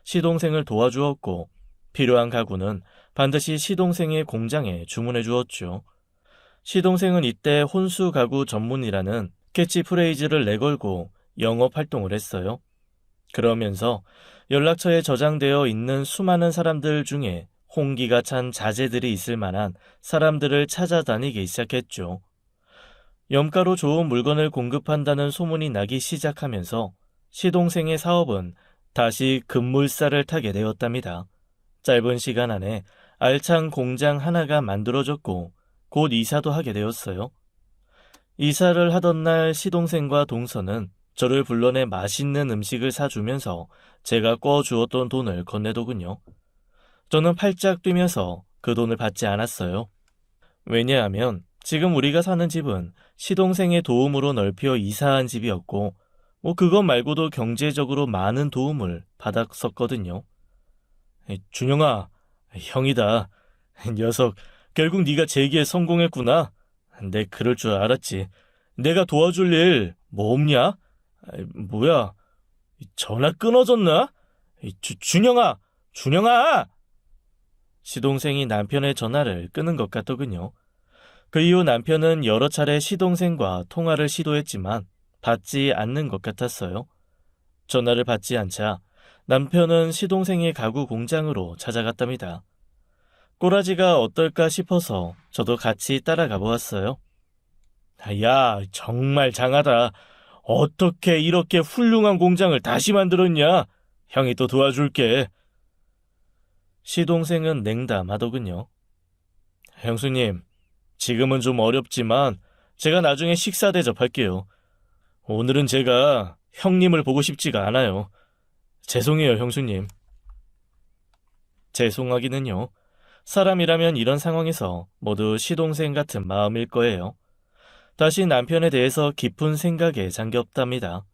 시동생을 도와주었고 필요한 가구는 반드시 시동생의 공장에 주문해 주었죠. 시동생은 이때 혼수 가구 전문이라는 캐치프레이즈를 내걸고 영업 활동을 했어요. 그러면서 연락처에 저장되어 있는 수많은 사람들 중에 홍기가 찬 자재들이 있을 만한 사람들을 찾아다니기 시작했죠. 염가로 좋은 물건을 공급한다는 소문이 나기 시작하면서 시동생의 사업은 다시 급물살을 타게 되었답니다. 짧은 시간 안에 알찬 공장 하나가 만들어졌고 곧 이사도 하게 되었어요. 이사를 하던 날 시동생과 동서는 저를 불러내 맛있는 음식을 사주면서 제가 꿔주었던 돈을 건네더군요. 저는 팔짝 뛰면서 그 돈을 받지 않았어요. 왜냐하면 지금 우리가 사는 집은 시동생의 도움으로 넓혀 이사한 집이었고 그것 말고도 경제적으로 많은 도움을 받았었거든요. 준영아, 형이다. 녀석, 결국 네가 재기에 성공했구나. 내 그럴 줄 알았지. 내가 도와줄 일 뭐 없냐? 뭐야, 전화 끊어졌나? 준영아! 준영아! 시동생이 남편의 전화를 끊은 것 같더군요. 그 이후 남편은 여러 차례 시동생과 통화를 시도했지만 받지 않는 것 같았어요. 전화를 받지 않자 남편은 시동생의 가구 공장으로 찾아갔답니다. 꼬라지가 어떨까 싶어서 저도 같이 따라가 보았어요. 야, 정말 장하다. 어떻게 이렇게 훌륭한 공장을 다시 만들었냐? 형이 또 도와줄게. 시동생은 냉담하더군요. 형수님, 지금은 좀 어렵지만 제가 나중에 식사 대접할게요. 오늘은 제가 형님을 보고 싶지가 않아요. 죄송해요, 형수님. 죄송하기는요. 사람이라면 이런 상황에서 모두 시동생 같은 마음일 거예요. 다시 남편에 대해서 깊은 생각에 잠겼답니다.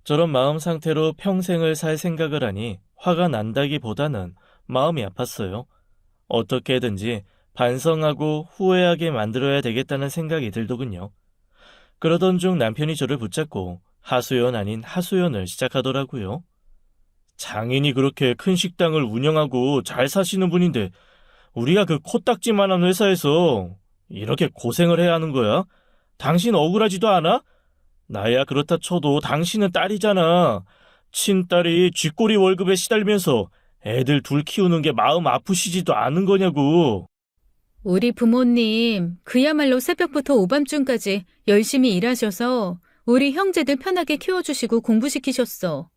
저런 마음 상태로 평생을 살 생각을 하니 화가 난다기보다는 마음이 아팠어요. 어떻게든지 반성하고 후회하게 만들어야 되겠다는 생각이 들더군요. 그러던 중 남편이 저를 붙잡고 하소연 아닌 하소연을 시작하더라고요. 장인이 그렇게 큰 식당을 운영하고 잘 사시는 분인데 우리가 그 코딱지만한 회사에서 이렇게 고생을 해야 하는 거야? 당신 억울하지도 않아? 나야 그렇다 쳐도 당신은 딸이잖아. 친딸이 쥐꼬리 월급에 시달리면서 애들 둘 키우는 게 마음 아프시지도 않은 거냐고. 우리 부모님 그야말로 새벽부터 오밤중까지 열심히 일하셔서 우리 형제들 편하게 키워주시고 공부시키셨어.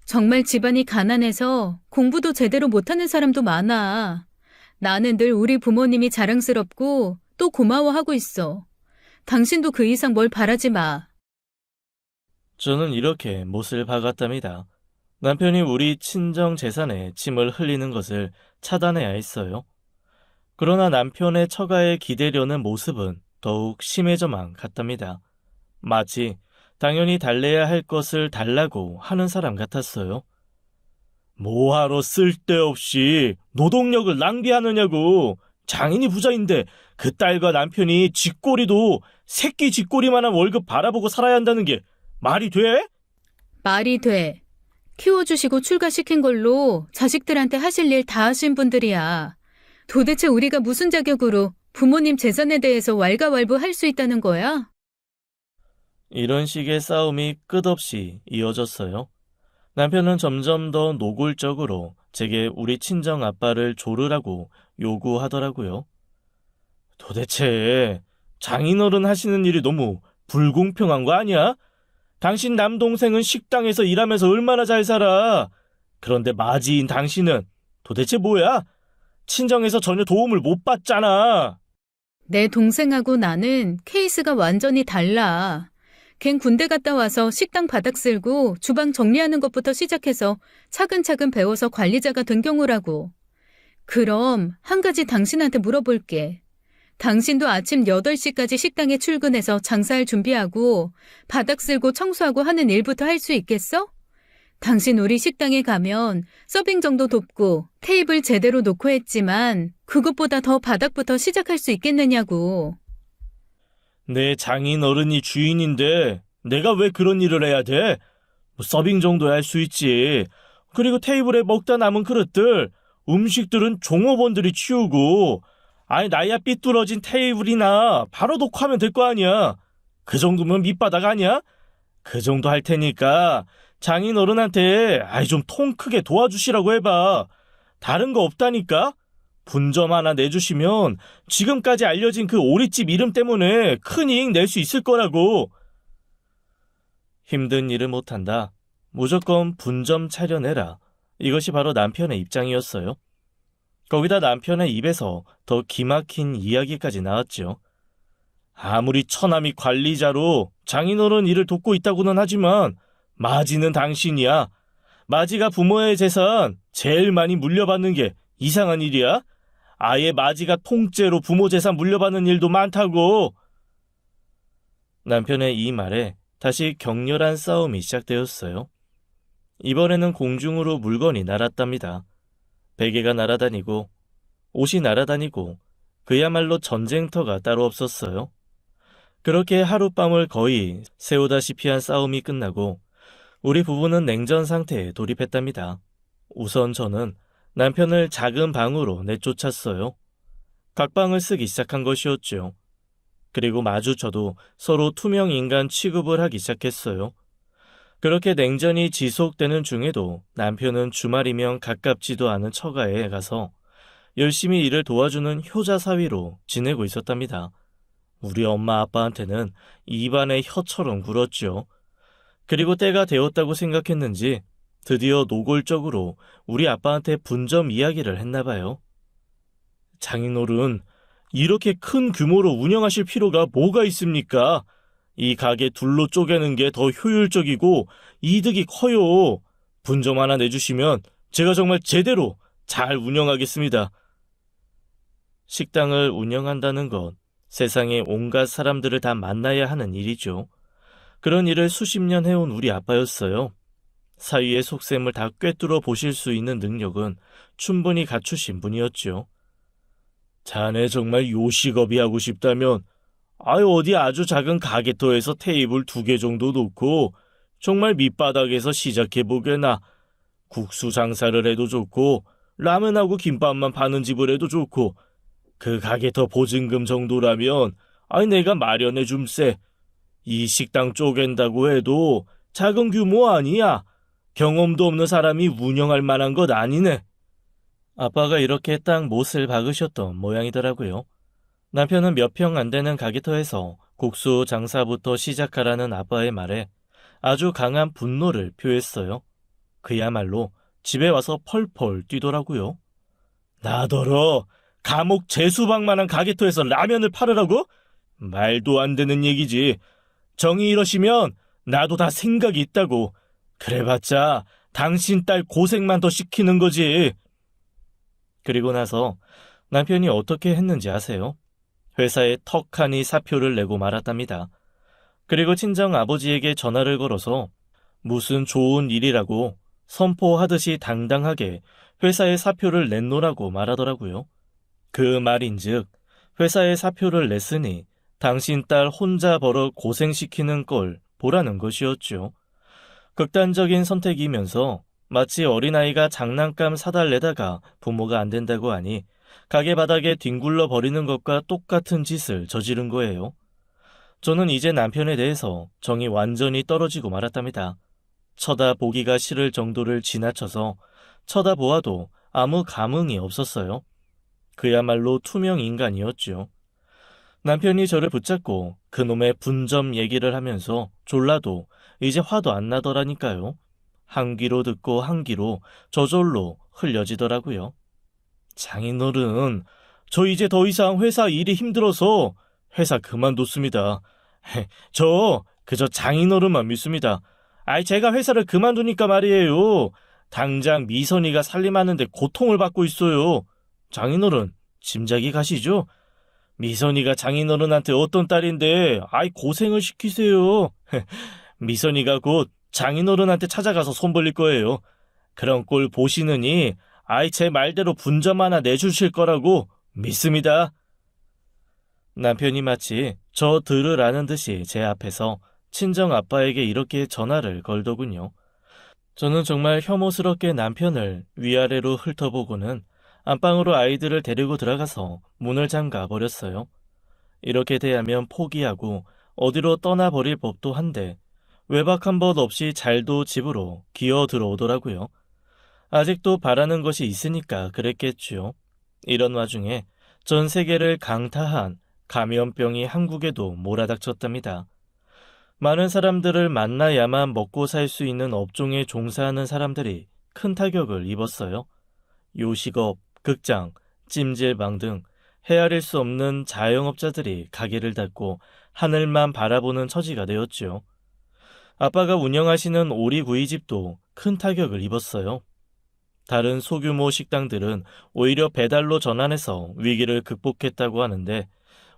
정말 집안이 가난해서 공부도 제대로 못하는 사람도 많아. 나는 늘 우리 부모님이 자랑스럽고 또 고마워하고 있어. 당신도 그 이상 뭘 바라지 마. 저는 이렇게 못을 박았답니다. 남편이 우리 친정 재산에 침을 흘리는 것을 차단해야 했어요. 그러나 남편의 처가에 기대려는 모습은 더욱 심해져만 갔답니다. 마치 당연히 달래야 할 것을 달라고 하는 사람 같았어요. 뭐하러 쓸데없이 노동력을 낭비하느냐고. 장인이 부자인데 그 딸과 남편이 쥐꼬리도 새끼 쥐꼬리만한 월급 바라보고 살아야 한다는 게 말이 돼? 말이 돼. 키워주시고 출가시킨 걸로 자식들한테 하실 일 다 하신 분들이야. 도대체 우리가 무슨 자격으로 부모님 재산에 대해서 왈가왈부 할 수 있다는 거야? 이런 식의 싸움이 끝없이 이어졌어요. 남편은 점점 더 노골적으로 제게 우리 친정 아빠를 조르라고 요구하더라고요. 도대체 장인어른 하시는 일이 너무 불공평한 거 아니야? 당신 남동생은 식당에서 일하면서 얼마나 잘 살아. 그런데 마지인 당신은 도대체 뭐야? 친정에서 전혀 도움을 못 받잖아. 내 동생하고 나는 케이스가 완전히 달라. 걘 군대 갔다 와서 식당 바닥 쓸고 주방 정리하는 것부터 시작해서 차근차근 배워서 관리자가 된 경우라고. 그럼 한 가지 당신한테 물어볼게. 당신도 아침 8시까지 식당에 출근해서 장사할 준비하고 바닥 쓸고 청소하고 하는 일부터 할 수 있겠어? 당신 우리 식당에 가면 서빙 정도 돕고 테이블 제대로 놓고 했지만 그것보다 더 바닥부터 시작할 수 있겠느냐고. 내 장인 어른이 주인인데 내가 왜 그런 일을 해야 돼? 뭐 서빙 정도야 할 수 있지. 그리고 테이블에 먹다 남은 그릇들, 음식들은 종업원들이 치우고, 아니 나야 삐뚤어진 테이블이나 바로 놓고 하면 될 거 아니야. 그 정도면 밑바닥 아니야? 그 정도 할 테니까 장인어른한테 좀 통 크게 도와주시라고 해봐. 다른 거 없다니까? 분점 하나 내주시면 지금까지 알려진 그 오리집 이름 때문에 큰 이익 낼 수 있을 거라고. 힘든 일을 못한다. 무조건 분점 차려내라. 이것이 바로 남편의 입장이었어요. 거기다 남편의 입에서 더 기막힌 이야기까지 나왔죠. 아무리 처남이 관리자로 장인어른 일을 돕고 있다고는 하지만 마지는 당신이야. 마지가 부모의 재산 제일 많이 물려받는 게 이상한 일이야? 아예 마지가 통째로 부모 재산 물려받는 일도 많다고. 남편의 이 말에 다시 격렬한 싸움이 시작되었어요. 이번에는 공중으로 물건이 날았답니다. 베개가 날아다니고 옷이 날아다니고 그야말로 전쟁터가 따로 없었어요. 그렇게 하룻밤을 거의 새우다시피 한 싸움이 끝나고 우리 부부는 냉전 상태에 돌입했답니다. 우선 저는 남편을 작은 방으로 내쫓았어요. 각방을 쓰기 시작한 것이었죠. 그리고 마주 저도 서로 투명 인간 취급을 하기 시작했어요. 그렇게 냉전이 지속되는 중에도 남편은 주말이면 가깝지도 않은 처가에 가서 열심히 일을 도와주는 효자 사위로 지내고 있었답니다. 우리 엄마 아빠한테는 입안에 혀처럼 굴었죠. 그리고 때가 되었다고 생각했는지 드디어 노골적으로 우리 아빠한테 분점 이야기를 했나 봐요. 장인어른, 이렇게 큰 규모로 운영하실 필요가 뭐가 있습니까? 이 가게 둘로 쪼개는 게 더 효율적이고 이득이 커요. 분점 하나 내주시면 제가 정말 제대로 잘 운영하겠습니다. 식당을 운영한다는 건 세상에 온갖 사람들을 다 만나야 하는 일이죠. 그런 일을 수십 년 해온 우리 아빠였어요. 사위의 속셈을 다 꿰뚫어 보실 수 있는 능력은 충분히 갖추신 분이었죠. 자네 정말 요식업이 하고 싶다면 어디 아주 작은 가게터에서 테이블 2개 정도 놓고 정말 밑바닥에서 시작해보게나. 국수 장사를 해도 좋고 라면하고 김밥만 파는 집을 해도 좋고 그 가게터 보증금 정도라면 내가 마련해 줌세. 이 식당 쪼갠다고 해도 작은 규모 아니야. 경험도 없는 사람이 운영할 만한 것 아니네. 아빠가 이렇게 딱 못을 박으셨던 모양이더라고요. 남편은 몇 평 안 되는 가게터에서 국수 장사부터 시작하라는 아빠의 말에 아주 강한 분노를 표했어요. 그야말로 집에 와서 펄펄 뛰더라고요. 나더러 감옥 제수방만한 가게터에서 라면을 팔으라고? 말도 안 되는 얘기지. 정이 이러시면 나도 다 생각이 있다고. 그래봤자 당신 딸 고생만 더 시키는 거지. 그리고 나서 남편이 어떻게 했는지 아세요? 회사에 턱하니 사표를 내고 말았답니다. 그리고 친정 아버지에게 전화를 걸어서 무슨 좋은 일이라고 선포하듯이 당당하게 회사에 사표를 냈노라고 말하더라고요. 그 말인즉 회사에 사표를 냈으니 당신 딸 혼자 벌어 고생시키는 걸 보라는 것이었죠. 극단적인 선택이면서 마치 어린아이가 장난감 사달래다가 부모가 안 된다고 하니 가게 바닥에 뒹굴러 버리는 것과 똑같은 짓을 저지른 거예요. 저는 이제 남편에 대해서 정이 완전히 떨어지고 말았답니다. 쳐다보기가 싫을 정도를 지나쳐서 쳐다보아도 아무 감흥이 없었어요. 그야말로 투명 인간이었죠. 남편이 저를 붙잡고 그놈의 분점 얘기를 하면서 졸라도 이제 화도 안 나더라니까요. 한 귀로 듣고 한 귀로 저절로 흘려지더라고요. 장인어른, 저 이제 더 이상 회사 일이 힘들어서 회사 그만뒀습니다. 저 그저 장인어른만 믿습니다. 제가 회사를 그만두니까 말이에요. 당장 미선이가 살림하는데 고통을 받고 있어요. 장인어른, 짐작이 가시죠? 미선이가 장인어른한테 어떤 딸인데 고생을 시키세요. 미선이가 곧 장인어른한테 찾아가서 손 벌릴 거예요. 그런 꼴 보시느니 제 말대로 분점 하나 내주실 거라고 믿습니다. 남편이 마치 저 들으라는 듯이 제 앞에서 친정 아빠에게 이렇게 전화를 걸더군요. 저는 정말 혐오스럽게 남편을 위아래로 훑어보고는 안방으로 아이들을 데리고 들어가서 문을 잠가 버렸어요. 이렇게 대하면 포기하고 어디로 떠나버릴 법도 한데 외박 한 번 없이 잘도 집으로 기어 들어오더라고요. 아직도 바라는 것이 있으니까 그랬겠지요. 이런 와중에 전 세계를 강타한 감염병이 한국에도 몰아닥쳤답니다. 많은 사람들을 만나야만 먹고 살 수 있는 업종에 종사하는 사람들이 큰 타격을 입었어요. 요식업, 극장, 찜질방 등 헤아릴 수 없는 자영업자들이 가게를 닫고 하늘만 바라보는 처지가 되었지요. 아빠가 운영하시는 오리구이집도 큰 타격을 입었어요. 다른 소규모 식당들은 오히려 배달로 전환해서 위기를 극복했다고 하는데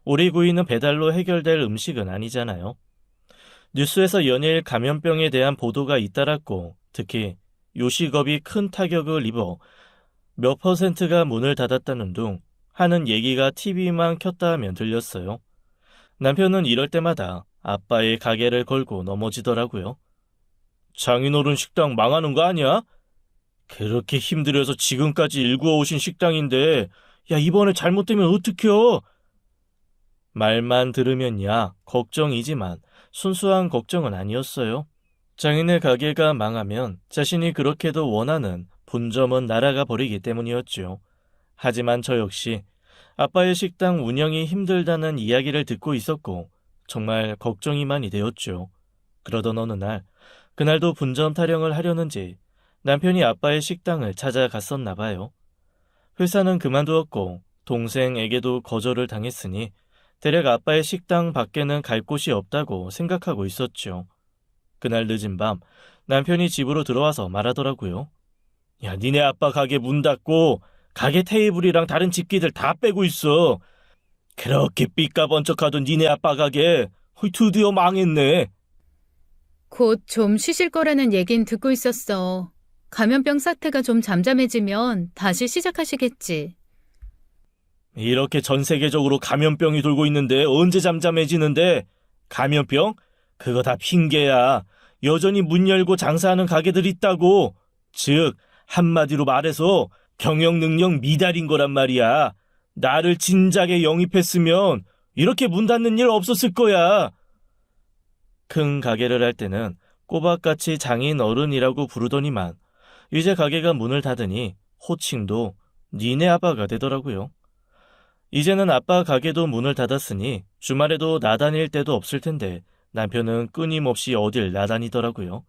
오리구이는 배달로 해결될 음식은 아니잖아요. 뉴스에서 연일 감염병에 대한 보도가 잇따랐고 특히 요식업이 큰 타격을 입어 몇 퍼센트가 문을 닫았다는 둥 하는 얘기가 TV만 켰다 하면 들렸어요. 남편은 이럴 때마다 아빠의 가게를 걸고 넘어지더라고요. 장인어른 식당 망하는 거 아니야? 그렇게 힘들어서 지금까지 일구어 오신 식당인데 야 이번에 잘못되면 어떡해요? 말만 들으면야 걱정이지만 순수한 걱정은 아니었어요. 장인의 가게가 망하면 자신이 그렇게도 원하는 본점은 날아가 버리기 때문이었죠. 하지만 저 역시 아빠의 식당 운영이 힘들다는 이야기를 듣고 있었고 정말 걱정이 많이 되었죠. 그러던 어느 날, 그날도 분점 타령을 하려는지 남편이 아빠의 식당을 찾아갔었나 봐요. 회사는 그만두었고 동생에게도 거절을 당했으니 대략 아빠의 식당 밖에는 갈 곳이 없다고 생각하고 있었죠. 그날 늦은 밤 남편이 집으로 들어와서 말하더라고요. 야, 니네 아빠 가게 문 닫고 가게 테이블이랑 다른 집기들 다 빼고 있어. 그렇게 삐까번쩍하던 니네 아빠 가게 드디어 망했네. 곧 좀 쉬실 거라는 얘긴 듣고 있었어. 감염병 사태가 좀 잠잠해지면 다시 시작하시겠지. 이렇게 전 세계적으로 감염병이 돌고 있는데 언제 잠잠해지는데? 감염병? 그거 다 핑계야. 여전히 문 열고 장사하는 가게들 있다고. 즉 한마디로 말해서 경영 능력 미달인 거란 말이야. 나를 진작에 영입했으면 이렇게 문 닫는 일 없었을 거야. 큰 가게를 할 때는 꼬박같이 장인 어른이라고 부르더니만 이제 가게가 문을 닫으니 호칭도 니네 아빠가 되더라고요. 이제는 아빠 가게도 문을 닫았으니 주말에도 나다닐 때도 없을 텐데 남편은 끊임없이 어딜 나다니더라고요.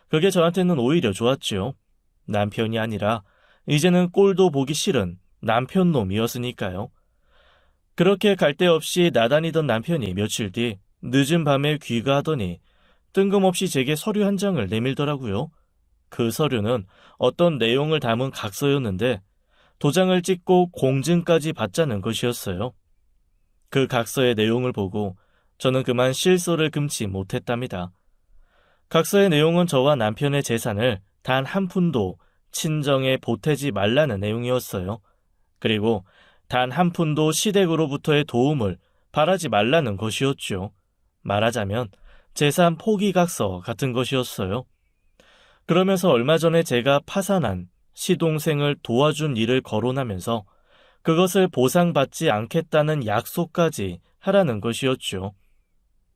그게 저한테는 오히려 좋았지요. 남편이 아니라 이제는 꼴도 보기 싫은 남편 놈이었으니까요. 그렇게 갈 데 없이 나다니던 남편이 며칠 뒤 늦은 밤에 귀가하더니 뜬금없이 제게 서류 한 장을 내밀더라고요. 그 서류는 어떤 내용을 담은 각서였는데 도장을 찍고 공증까지 받자는 것이었어요. 그 각서의 내용을 보고 저는 그만 실소를 금치 못했답니다. 각서의 내용은 저와 남편의 재산을 단 한 푼도 친정에 보태지 말라는 내용이었어요. 그리고 단 한 푼도 시댁으로부터의 도움을 바라지 말라는 것이었죠. 말하자면 재산 포기 각서 같은 것이었어요. 그러면서 얼마 전에 제가 파산한 시동생을 도와준 일을 거론하면서 그것을 보상받지 않겠다는 약속까지 하라는 것이었죠.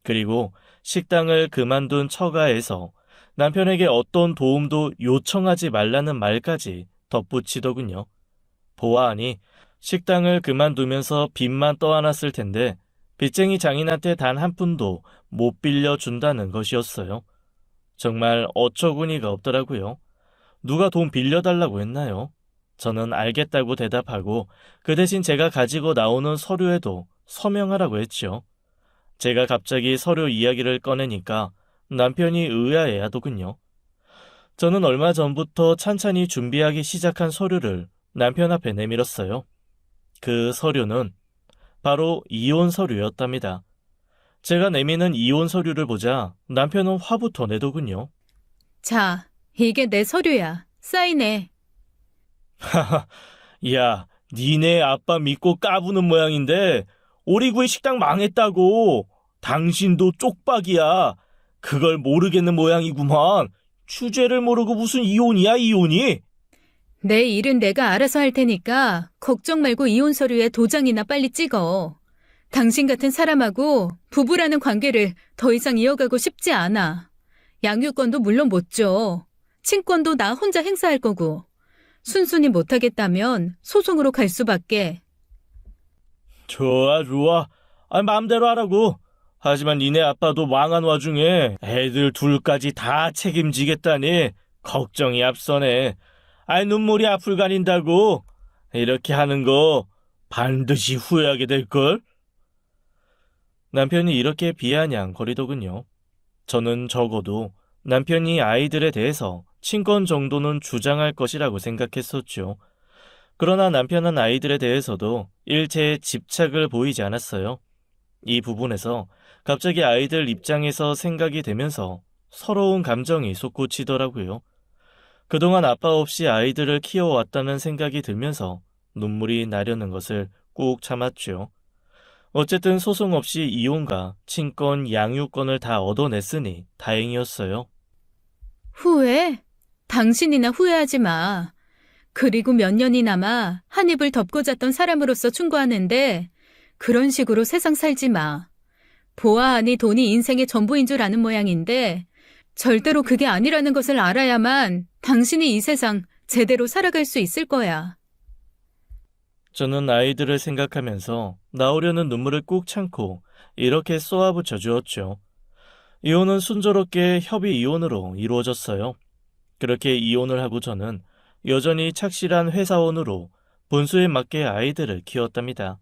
그리고 식당을 그만둔 처가에서 남편에게 어떤 도움도 요청하지 말라는 말까지 덧붙이더군요. 보아하니 식당을 그만두면서 빚만 떠안았을 텐데 빚쟁이 장인한테 단 한 푼도 못 빌려준다는 것이었어요. 정말 어처구니가 없더라고요. 누가 돈 빌려달라고 했나요? 저는 알겠다고 대답하고 그 대신 제가 가지고 나오는 서류에도 서명하라고 했죠. 제가 갑자기 서류 이야기를 꺼내니까 남편이 의아해하더군요. 저는 얼마 전부터 찬찬히 준비하기 시작한 서류를 남편 앞에 내밀었어요. 그 서류는 바로 이혼 서류였답니다. 제가 내미는 이혼 서류를 보자 남편은 화부터 내더군요. 자, 이게 내 서류야. 사인해. 하하, 야, 니네 아빠 믿고 까부는 모양인데 오리구이 식당 망했다고. 당신도 쪽박이야. 그걸 모르겠는 모양이구만. 주제를 모르고 무슨 이혼이야, 이혼이? 내 일은 내가 알아서 할 테니까 걱정 말고 이혼 서류에 도장이나 빨리 찍어. 당신 같은 사람하고 부부라는 관계를 더 이상 이어가고 싶지 않아. 양육권도 물론 못 줘. 친권도 나 혼자 행사할 거고. 순순히 못하겠다면 소송으로 갈 수밖에. 좋아, 좋아. 마음대로 하라고. 하지만 니네 아빠도 망한 와중에 애들 둘까지 다 책임지겠다니 걱정이 앞서네. 눈물이 앞을 가린다고. 이렇게 하는 거 반드시 후회하게 될걸? 남편이 이렇게 비아냥거리더군요. 저는 적어도 남편이 아이들에 대해서 친권 정도는 주장할 것이라고 생각했었죠. 그러나 남편은 아이들에 대해서도 일체의 집착을 보이지 않았어요. 이 부분에서 갑자기 아이들 입장에서 생각이 되면서 서러운 감정이 솟구치더라고요. 그동안 아빠 없이 아이들을 키워왔다는 생각이 들면서 눈물이 나려는 것을 꾹 참았죠. 어쨌든 소송 없이 이혼과 친권, 양육권을 다 얻어냈으니 다행이었어요. 후회? 당신이나 후회하지 마. 그리고 몇 년이나마 한 입을 덮고 잤던 사람으로서 충고하는데 그런 식으로 세상 살지 마. 보아하니 돈이 인생의 전부인 줄 아는 모양인데 절대로 그게 아니라는 것을 알아야만 당신이 이 세상 제대로 살아갈 수 있을 거야. 저는 아이들을 생각하면서 나오려는 눈물을 꾹 참고 이렇게 쏘아붙여 주었죠. 이혼은 순조롭게 협의 이혼으로 이루어졌어요. 그렇게 이혼을 하고 저는 여전히 착실한 회사원으로 본수에 맞게 아이들을 키웠답니다.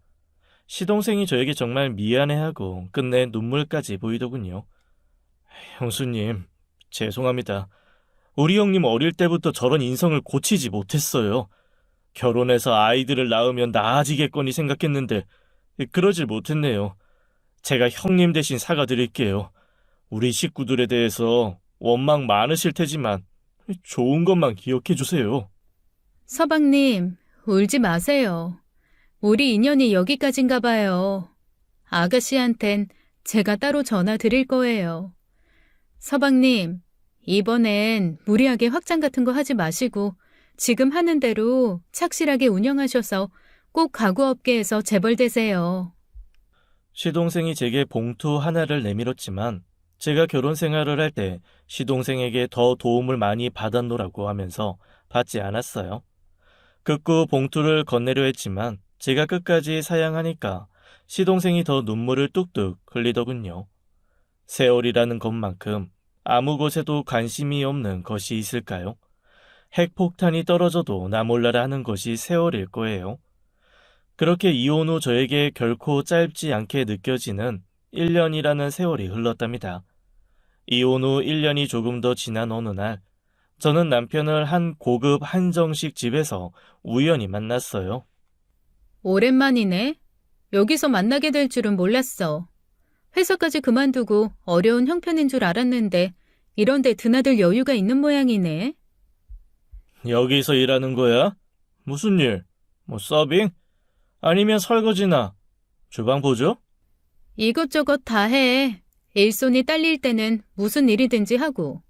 시동생이 저에게 정말 미안해하고 끝내 눈물까지 보이더군요. 형수님, 죄송합니다. 우리 형님 어릴 때부터 저런 인성을 고치지 못했어요. 결혼해서 아이들을 낳으면 나아지겠거니 생각했는데 그러질 못했네요. 제가 형님 대신 사과드릴게요. 우리 식구들에 대해서 원망 많으실 테지만 좋은 것만 기억해 주세요. 서방님, 울지 마세요. 우리 인연이 여기까지인가 봐요. 아가씨한텐 제가 따로 전화 드릴 거예요. 서방님, 이번엔 무리하게 확장 같은 거 하지 마시고 지금 하는 대로 착실하게 운영하셔서 꼭 가구업계에서 재벌되세요. 시동생이 제게 봉투 하나를 내밀었지만 제가 결혼 생활을 할 때 시동생에게 더 도움을 많이 받았노라고 하면서 받지 않았어요. 극구 봉투를 건네려 했지만 제가 끝까지 사양하니까 시동생이 더 눈물을 뚝뚝 흘리더군요. 세월이라는 것만큼 아무 곳에도 관심이 없는 것이 있을까요? 핵폭탄이 떨어져도 나 몰라라 하는 것이 세월일 거예요. 그렇게 이혼 후 저에게 결코 짧지 않게 느껴지는 1년이라는 세월이 흘렀답니다. 이혼 후 1년이 조금 더 지난 어느 날, 저는 남편을 한 고급 한정식 집에서 우연히 만났어요. 오랜만이네. 여기서 만나게 될 줄은 몰랐어. 회사까지 그만두고 어려운 형편인 줄 알았는데 이런데 드나들 여유가 있는 모양이네. 여기서 일하는 거야? 무슨 일? 서빙? 아니면 설거지나 주방 보조? 이것저것 다 해. 일손이 딸릴 때는 무슨 일이든지 하고.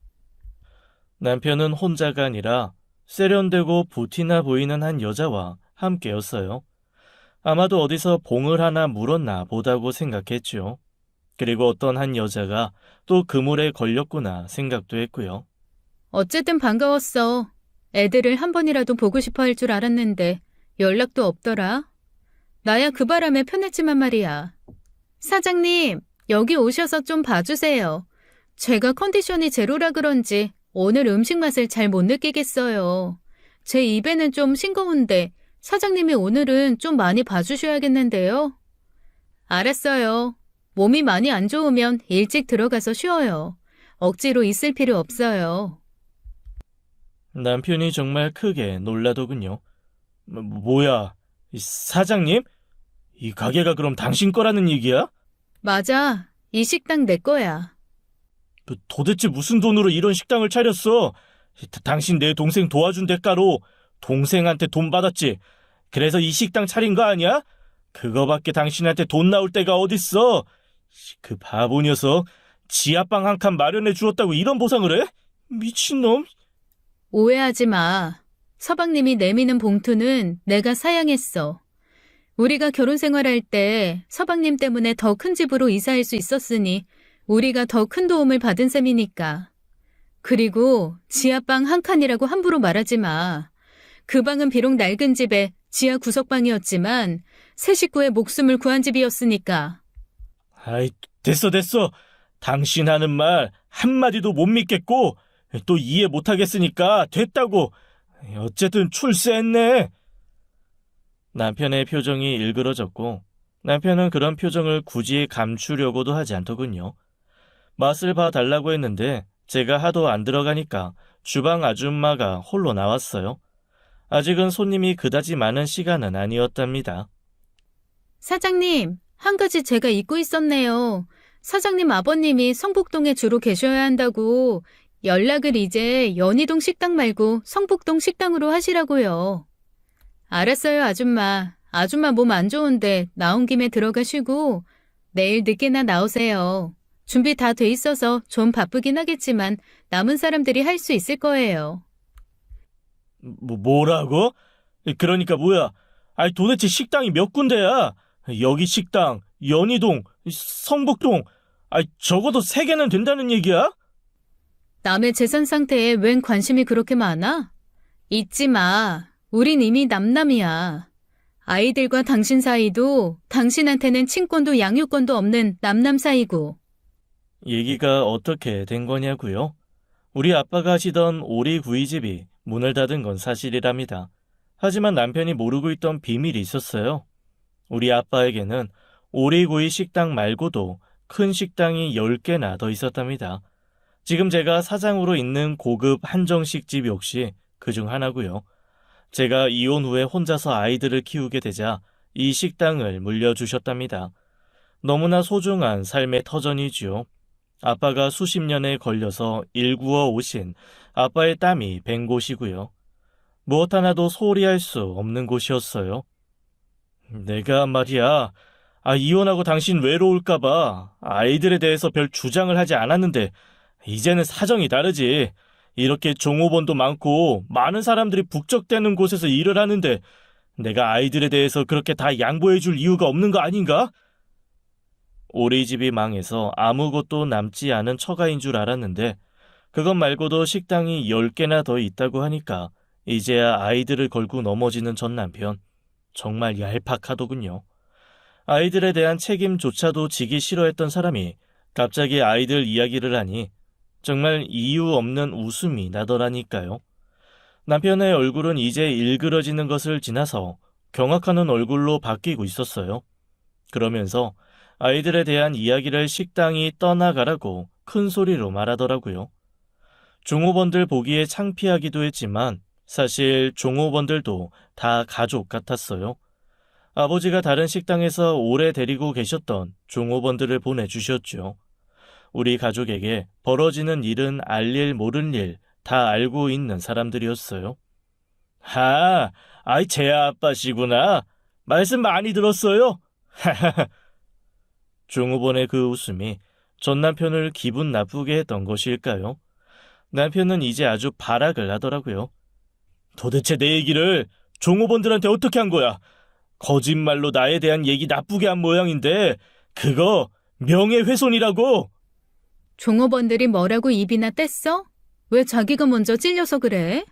남편은 혼자가 아니라 세련되고 부티나 보이는 한 여자와 함께였어요. 아마도 어디서 봉을 하나 물었나 보다고 생각했죠. 그리고 어떤 한 여자가 또 그물에 걸렸구나 생각도 했고요. 어쨌든 반가웠어. 애들을 한 번이라도 보고 싶어 할 줄 알았는데 연락도 없더라. 나야 그 바람에 편했지만 말이야. 사장님, 여기 오셔서 좀 봐주세요. 제가 컨디션이 제로라 그런지 오늘 음식 맛을 잘 못 느끼겠어요. 제 입에는 좀 싱거운데 사장님이 오늘은 좀 많이 봐주셔야겠는데요. 알았어요. 몸이 많이 안 좋으면 일찍 들어가서 쉬어요. 억지로 있을 필요 없어요. 남편이 정말 크게 놀라더군요. 뭐야, 이 사장님? 이 가게가 그럼 당신 거라는 얘기야? 맞아. 이 식당 내 거야. 도대체 무슨 돈으로 이런 식당을 차렸어? 당신 내 동생 도와준 대가로 동생한테 돈 받았지. 그래서 이 식당 차린 거 아니야? 그거밖에 당신한테 돈 나올 데가 어딨어? 그 바보 녀석. 지하방 한 칸 마련해 주었다고 이런 보상을 해? 미친놈. 오해하지 마. 서방님이 내미는 봉투는 내가 사양했어. 우리가 결혼 생활할 때 서방님 때문에 더 큰 집으로 이사할 수 있었으니 우리가 더 큰 도움을 받은 셈이니까. 그리고 지하방 한 칸이라고 함부로 말하지 마. 그 방은 비록 낡은 집에 지하 구석방이었지만 새 식구의 목숨을 구한 집이었으니까. 아이, 됐어. 당신 하는 말 한마디도 못 믿겠고 또 이해 못하겠으니까 됐다고. 어쨌든 출세했네. 남편의 표정이 일그러졌고 남편은 그런 표정을 굳이 감추려고도 하지 않더군요. 맛을 봐달라고 했는데 제가 하도 안 들어가니까 주방 아줌마가 홀로 나왔어요. 아직은 손님이 그다지 많은 시간은 아니었답니다. 사장님, 한 가지 제가 잊고 있었네요. 사장님 아버님이 성북동에 주로 계셔야 한다고 연락을 이제 연희동 식당 말고 성북동 식당으로 하시라고요. 알았어요, 아줌마. 아줌마 몸 안 좋은데 나온 김에 들어가시고 내일 늦게나 나오세요. 준비 다 돼 있어서 좀 바쁘긴 하겠지만 남은 사람들이 할 수 있을 거예요. 뭐라고? 그러니까 뭐야? 아니 도대체 식당이 몇 군데야? 여기 식당, 연희동, 성북동, 아니 적어도 3개는 된다는 얘기야? 남의 재산 상태에 웬 관심이 그렇게 많아? 잊지 마. 우린 이미 남남이야. 아이들과 당신 사이도 당신한테는 친권도 양육권도 없는 남남 사이고. 얘기가 어떻게 된 거냐고요? 우리 아빠가 하시던 오리구이집이 문을 닫은 건 사실이랍니다. 하지만 남편이 모르고 있던 비밀이 있었어요. 우리 아빠에게는 오리구이 식당 말고도 큰 식당이 10개나 더 있었답니다. 지금 제가 사장으로 있는 고급 한정식집 역시 그중 하나고요. 제가 이혼 후에 혼자서 아이들을 키우게 되자 이 식당을 물려주셨답니다. 너무나 소중한 삶의 터전이지요. 아빠가 수십 년에 걸려서 일구어 오신 아빠의 땀이 밴 곳이고요. 무엇 하나도 소홀히 할 수 없는 곳이었어요. 내가 말이야, 이혼하고 당신 외로울까봐 아이들에 대해서 별 주장을 하지 않았는데 이제는 사정이 다르지. 이렇게 종업원도 많고 많은 사람들이 북적대는 곳에서 일을 하는데 내가 아이들에 대해서 그렇게 다 양보해 줄 이유가 없는 거 아닌가? 오리집이 망해서 아무것도 남지 않은 처가인 줄 알았는데 그것 말고도 식당이 10개나 더 있다고 하니까 이제야 아이들을 걸고 넘어지는 전 남편. 정말 얄팍하더군요. 아이들에 대한 책임조차도 지기 싫어했던 사람이 갑자기 아이들 이야기를 하니 정말 이유 없는 웃음이 나더라니까요. 남편의 얼굴은 이제 일그러지는 것을 지나서 경악하는 얼굴로 바뀌고 있었어요. 그러면서 아이들에 대한 이야기를 식당이 떠나가라고 큰 소리로 말하더라고요. 종업원들 보기에 창피하기도 했지만 사실 종업원들도 다 가족 같았어요. 아버지가 다른 식당에서 오래 데리고 계셨던 종업원들을 보내주셨죠. 우리 가족에게 벌어지는 일은 알릴 모를 일 다 알고 있는 사람들이었어요. 제 아빠시구나. 말씀 많이 들었어요. 종업원의 그 웃음이 전 남편을 기분 나쁘게 했던 것일까요? 남편은 이제 아주 발악을 하더라고요. 도대체 내 얘기를 종업원들한테 어떻게 한 거야? 거짓말로 나에 대한 얘기 나쁘게 한 모양인데 그거 명예훼손이라고. 종업원들이 뭐라고 입이나 뗐어? 왜 자기가 먼저 찔려서 그래?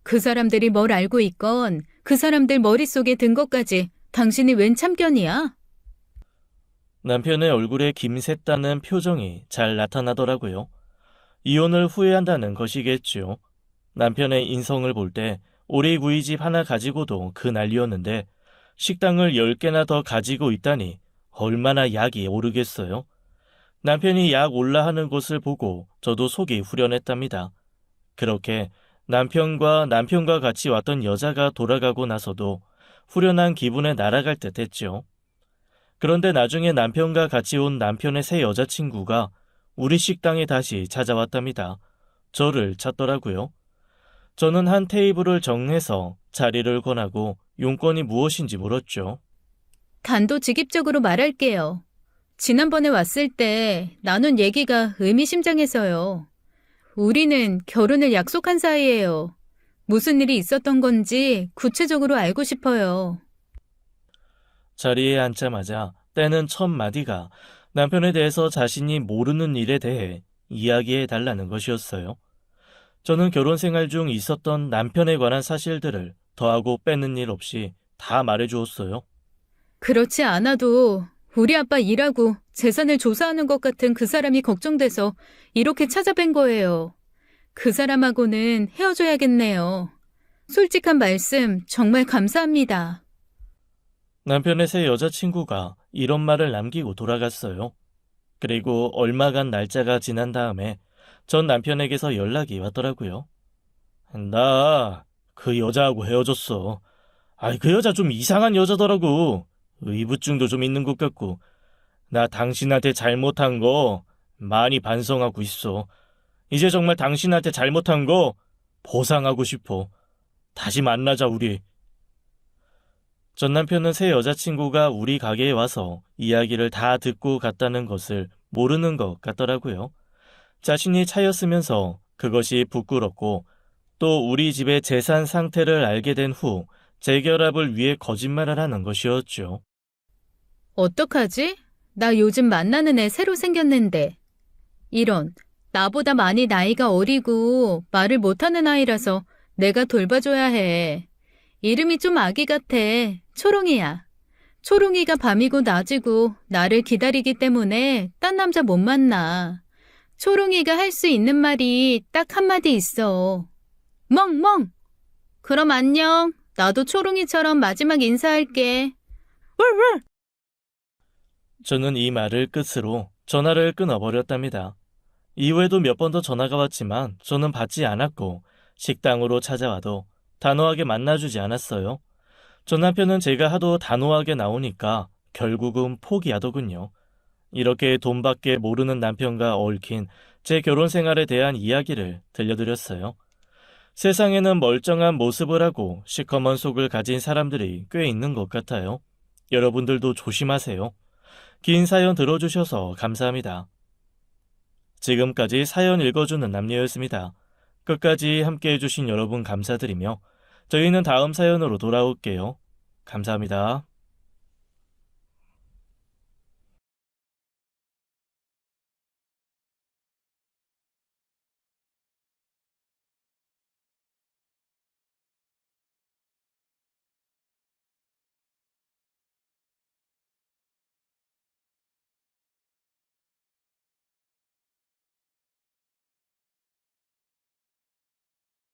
그 사람들이 뭘 알고 있건 그 사람들 머릿속에 든 것까지 당신이 웬 참견이야? 남편의 얼굴에 김샜다는 표정이 잘 나타나더라고요. 이혼을 후회한다는 것이겠죠. 남편의 인성을 볼 때 오리구이집 하나 가지고도 그 난리였는데 식당을 10개나 더 가지고 있다니 얼마나 약이 오르겠어요. 남편이 약 올라 하는 것을 보고 저도 속이 후련했답니다. 그렇게 남편과 같이 왔던 여자가 돌아가고 나서도 후련한 기분에 날아갈 듯 했죠. 그런데 나중에 남편과 같이 온 남편의 새 여자친구가 우리 식당에 다시 찾아왔답니다. 저를 찾더라고요. 저는 한 테이블을 정해서 자리를 권하고 용건이 무엇인지 물었죠. 단도직입적으로 말할게요. 지난번에 왔을 때 나눈 얘기가 의미심장해서요. 우리는 결혼을 약속한 사이예요. 무슨 일이 있었던 건지 구체적으로 알고 싶어요. 자리에 앉자마자 떼는 첫 마디가 남편에 대해서 자신이 모르는 일에 대해 이야기해 달라는 것이었어요. 저는 결혼 생활 중 있었던 남편에 관한 사실들을 더하고 빼는 일 없이 다 말해 주었어요. 그렇지 않아도 우리 아빠 일하고 재산을 조사하는 것 같은 그 사람이 걱정돼서 이렇게 찾아뵌 거예요. 그 사람하고는 헤어져야겠네요. 솔직한 말씀 정말 감사합니다. 남편의 새 여자친구가 이런 말을 남기고 돌아갔어요. 그리고 얼마간 날짜가 지난 다음에 전 남편에게서 연락이 왔더라고요. 나 그 여자하고 헤어졌어. 그 여자 좀 이상한 여자더라고. 의부증도 좀 있는 것 같고. 나 당신한테 잘못한 거 많이 반성하고 있어. 이제 정말 당신한테 잘못한 거 보상하고 싶어. 다시 만나자, 우리. 전 남편은 새 여자친구가 우리 가게에 와서 이야기를 다 듣고 갔다는 것을 모르는 것 같더라고요. 자신이 차였으면서 그것이 부끄럽고 또 우리 집의 재산 상태를 알게 된 후 재결합을 위해 거짓말을 하는 것이었죠. 어떡하지? 나 요즘 만나는 애 새로 생겼는데. 이런, 나보다 많이 나이가 어리고 말을 못하는 아이라서 내가 돌봐줘야 해. 이름이 좀 아기 같아. 초롱이야. 초롱이가 밤이고 낮이고 나를 기다리기 때문에 딴 남자 못 만나. 초롱이가 할 수 있는 말이 딱 한마디 있어. 멍멍! 그럼 안녕. 나도 초롱이처럼 마지막 인사할게. 월월! 저는 이 말을 끝으로 전화를 끊어버렸답니다. 이후에도 몇 번 더 전화가 왔지만 저는 받지 않았고 식당으로 찾아와도 단호하게 만나주지 않았어요. 전 남편은 제가 하도 단호하게 나오니까 결국은 포기하더군요. 이렇게 돈밖에 모르는 남편과 얽힌 제 결혼 생활에 대한 이야기를 들려드렸어요. 세상에는 멀쩡한 모습을 하고 시커먼 속을 가진 사람들이 꽤 있는 것 같아요. 여러분들도 조심하세요. 긴 사연 들어주셔서 감사합니다. 지금까지 사연 읽어주는 남녀였습니다. 끝까지 함께해 주신 여러분 감사드리며 저희는 다음 사연으로 돌아올게요. 감사합니다.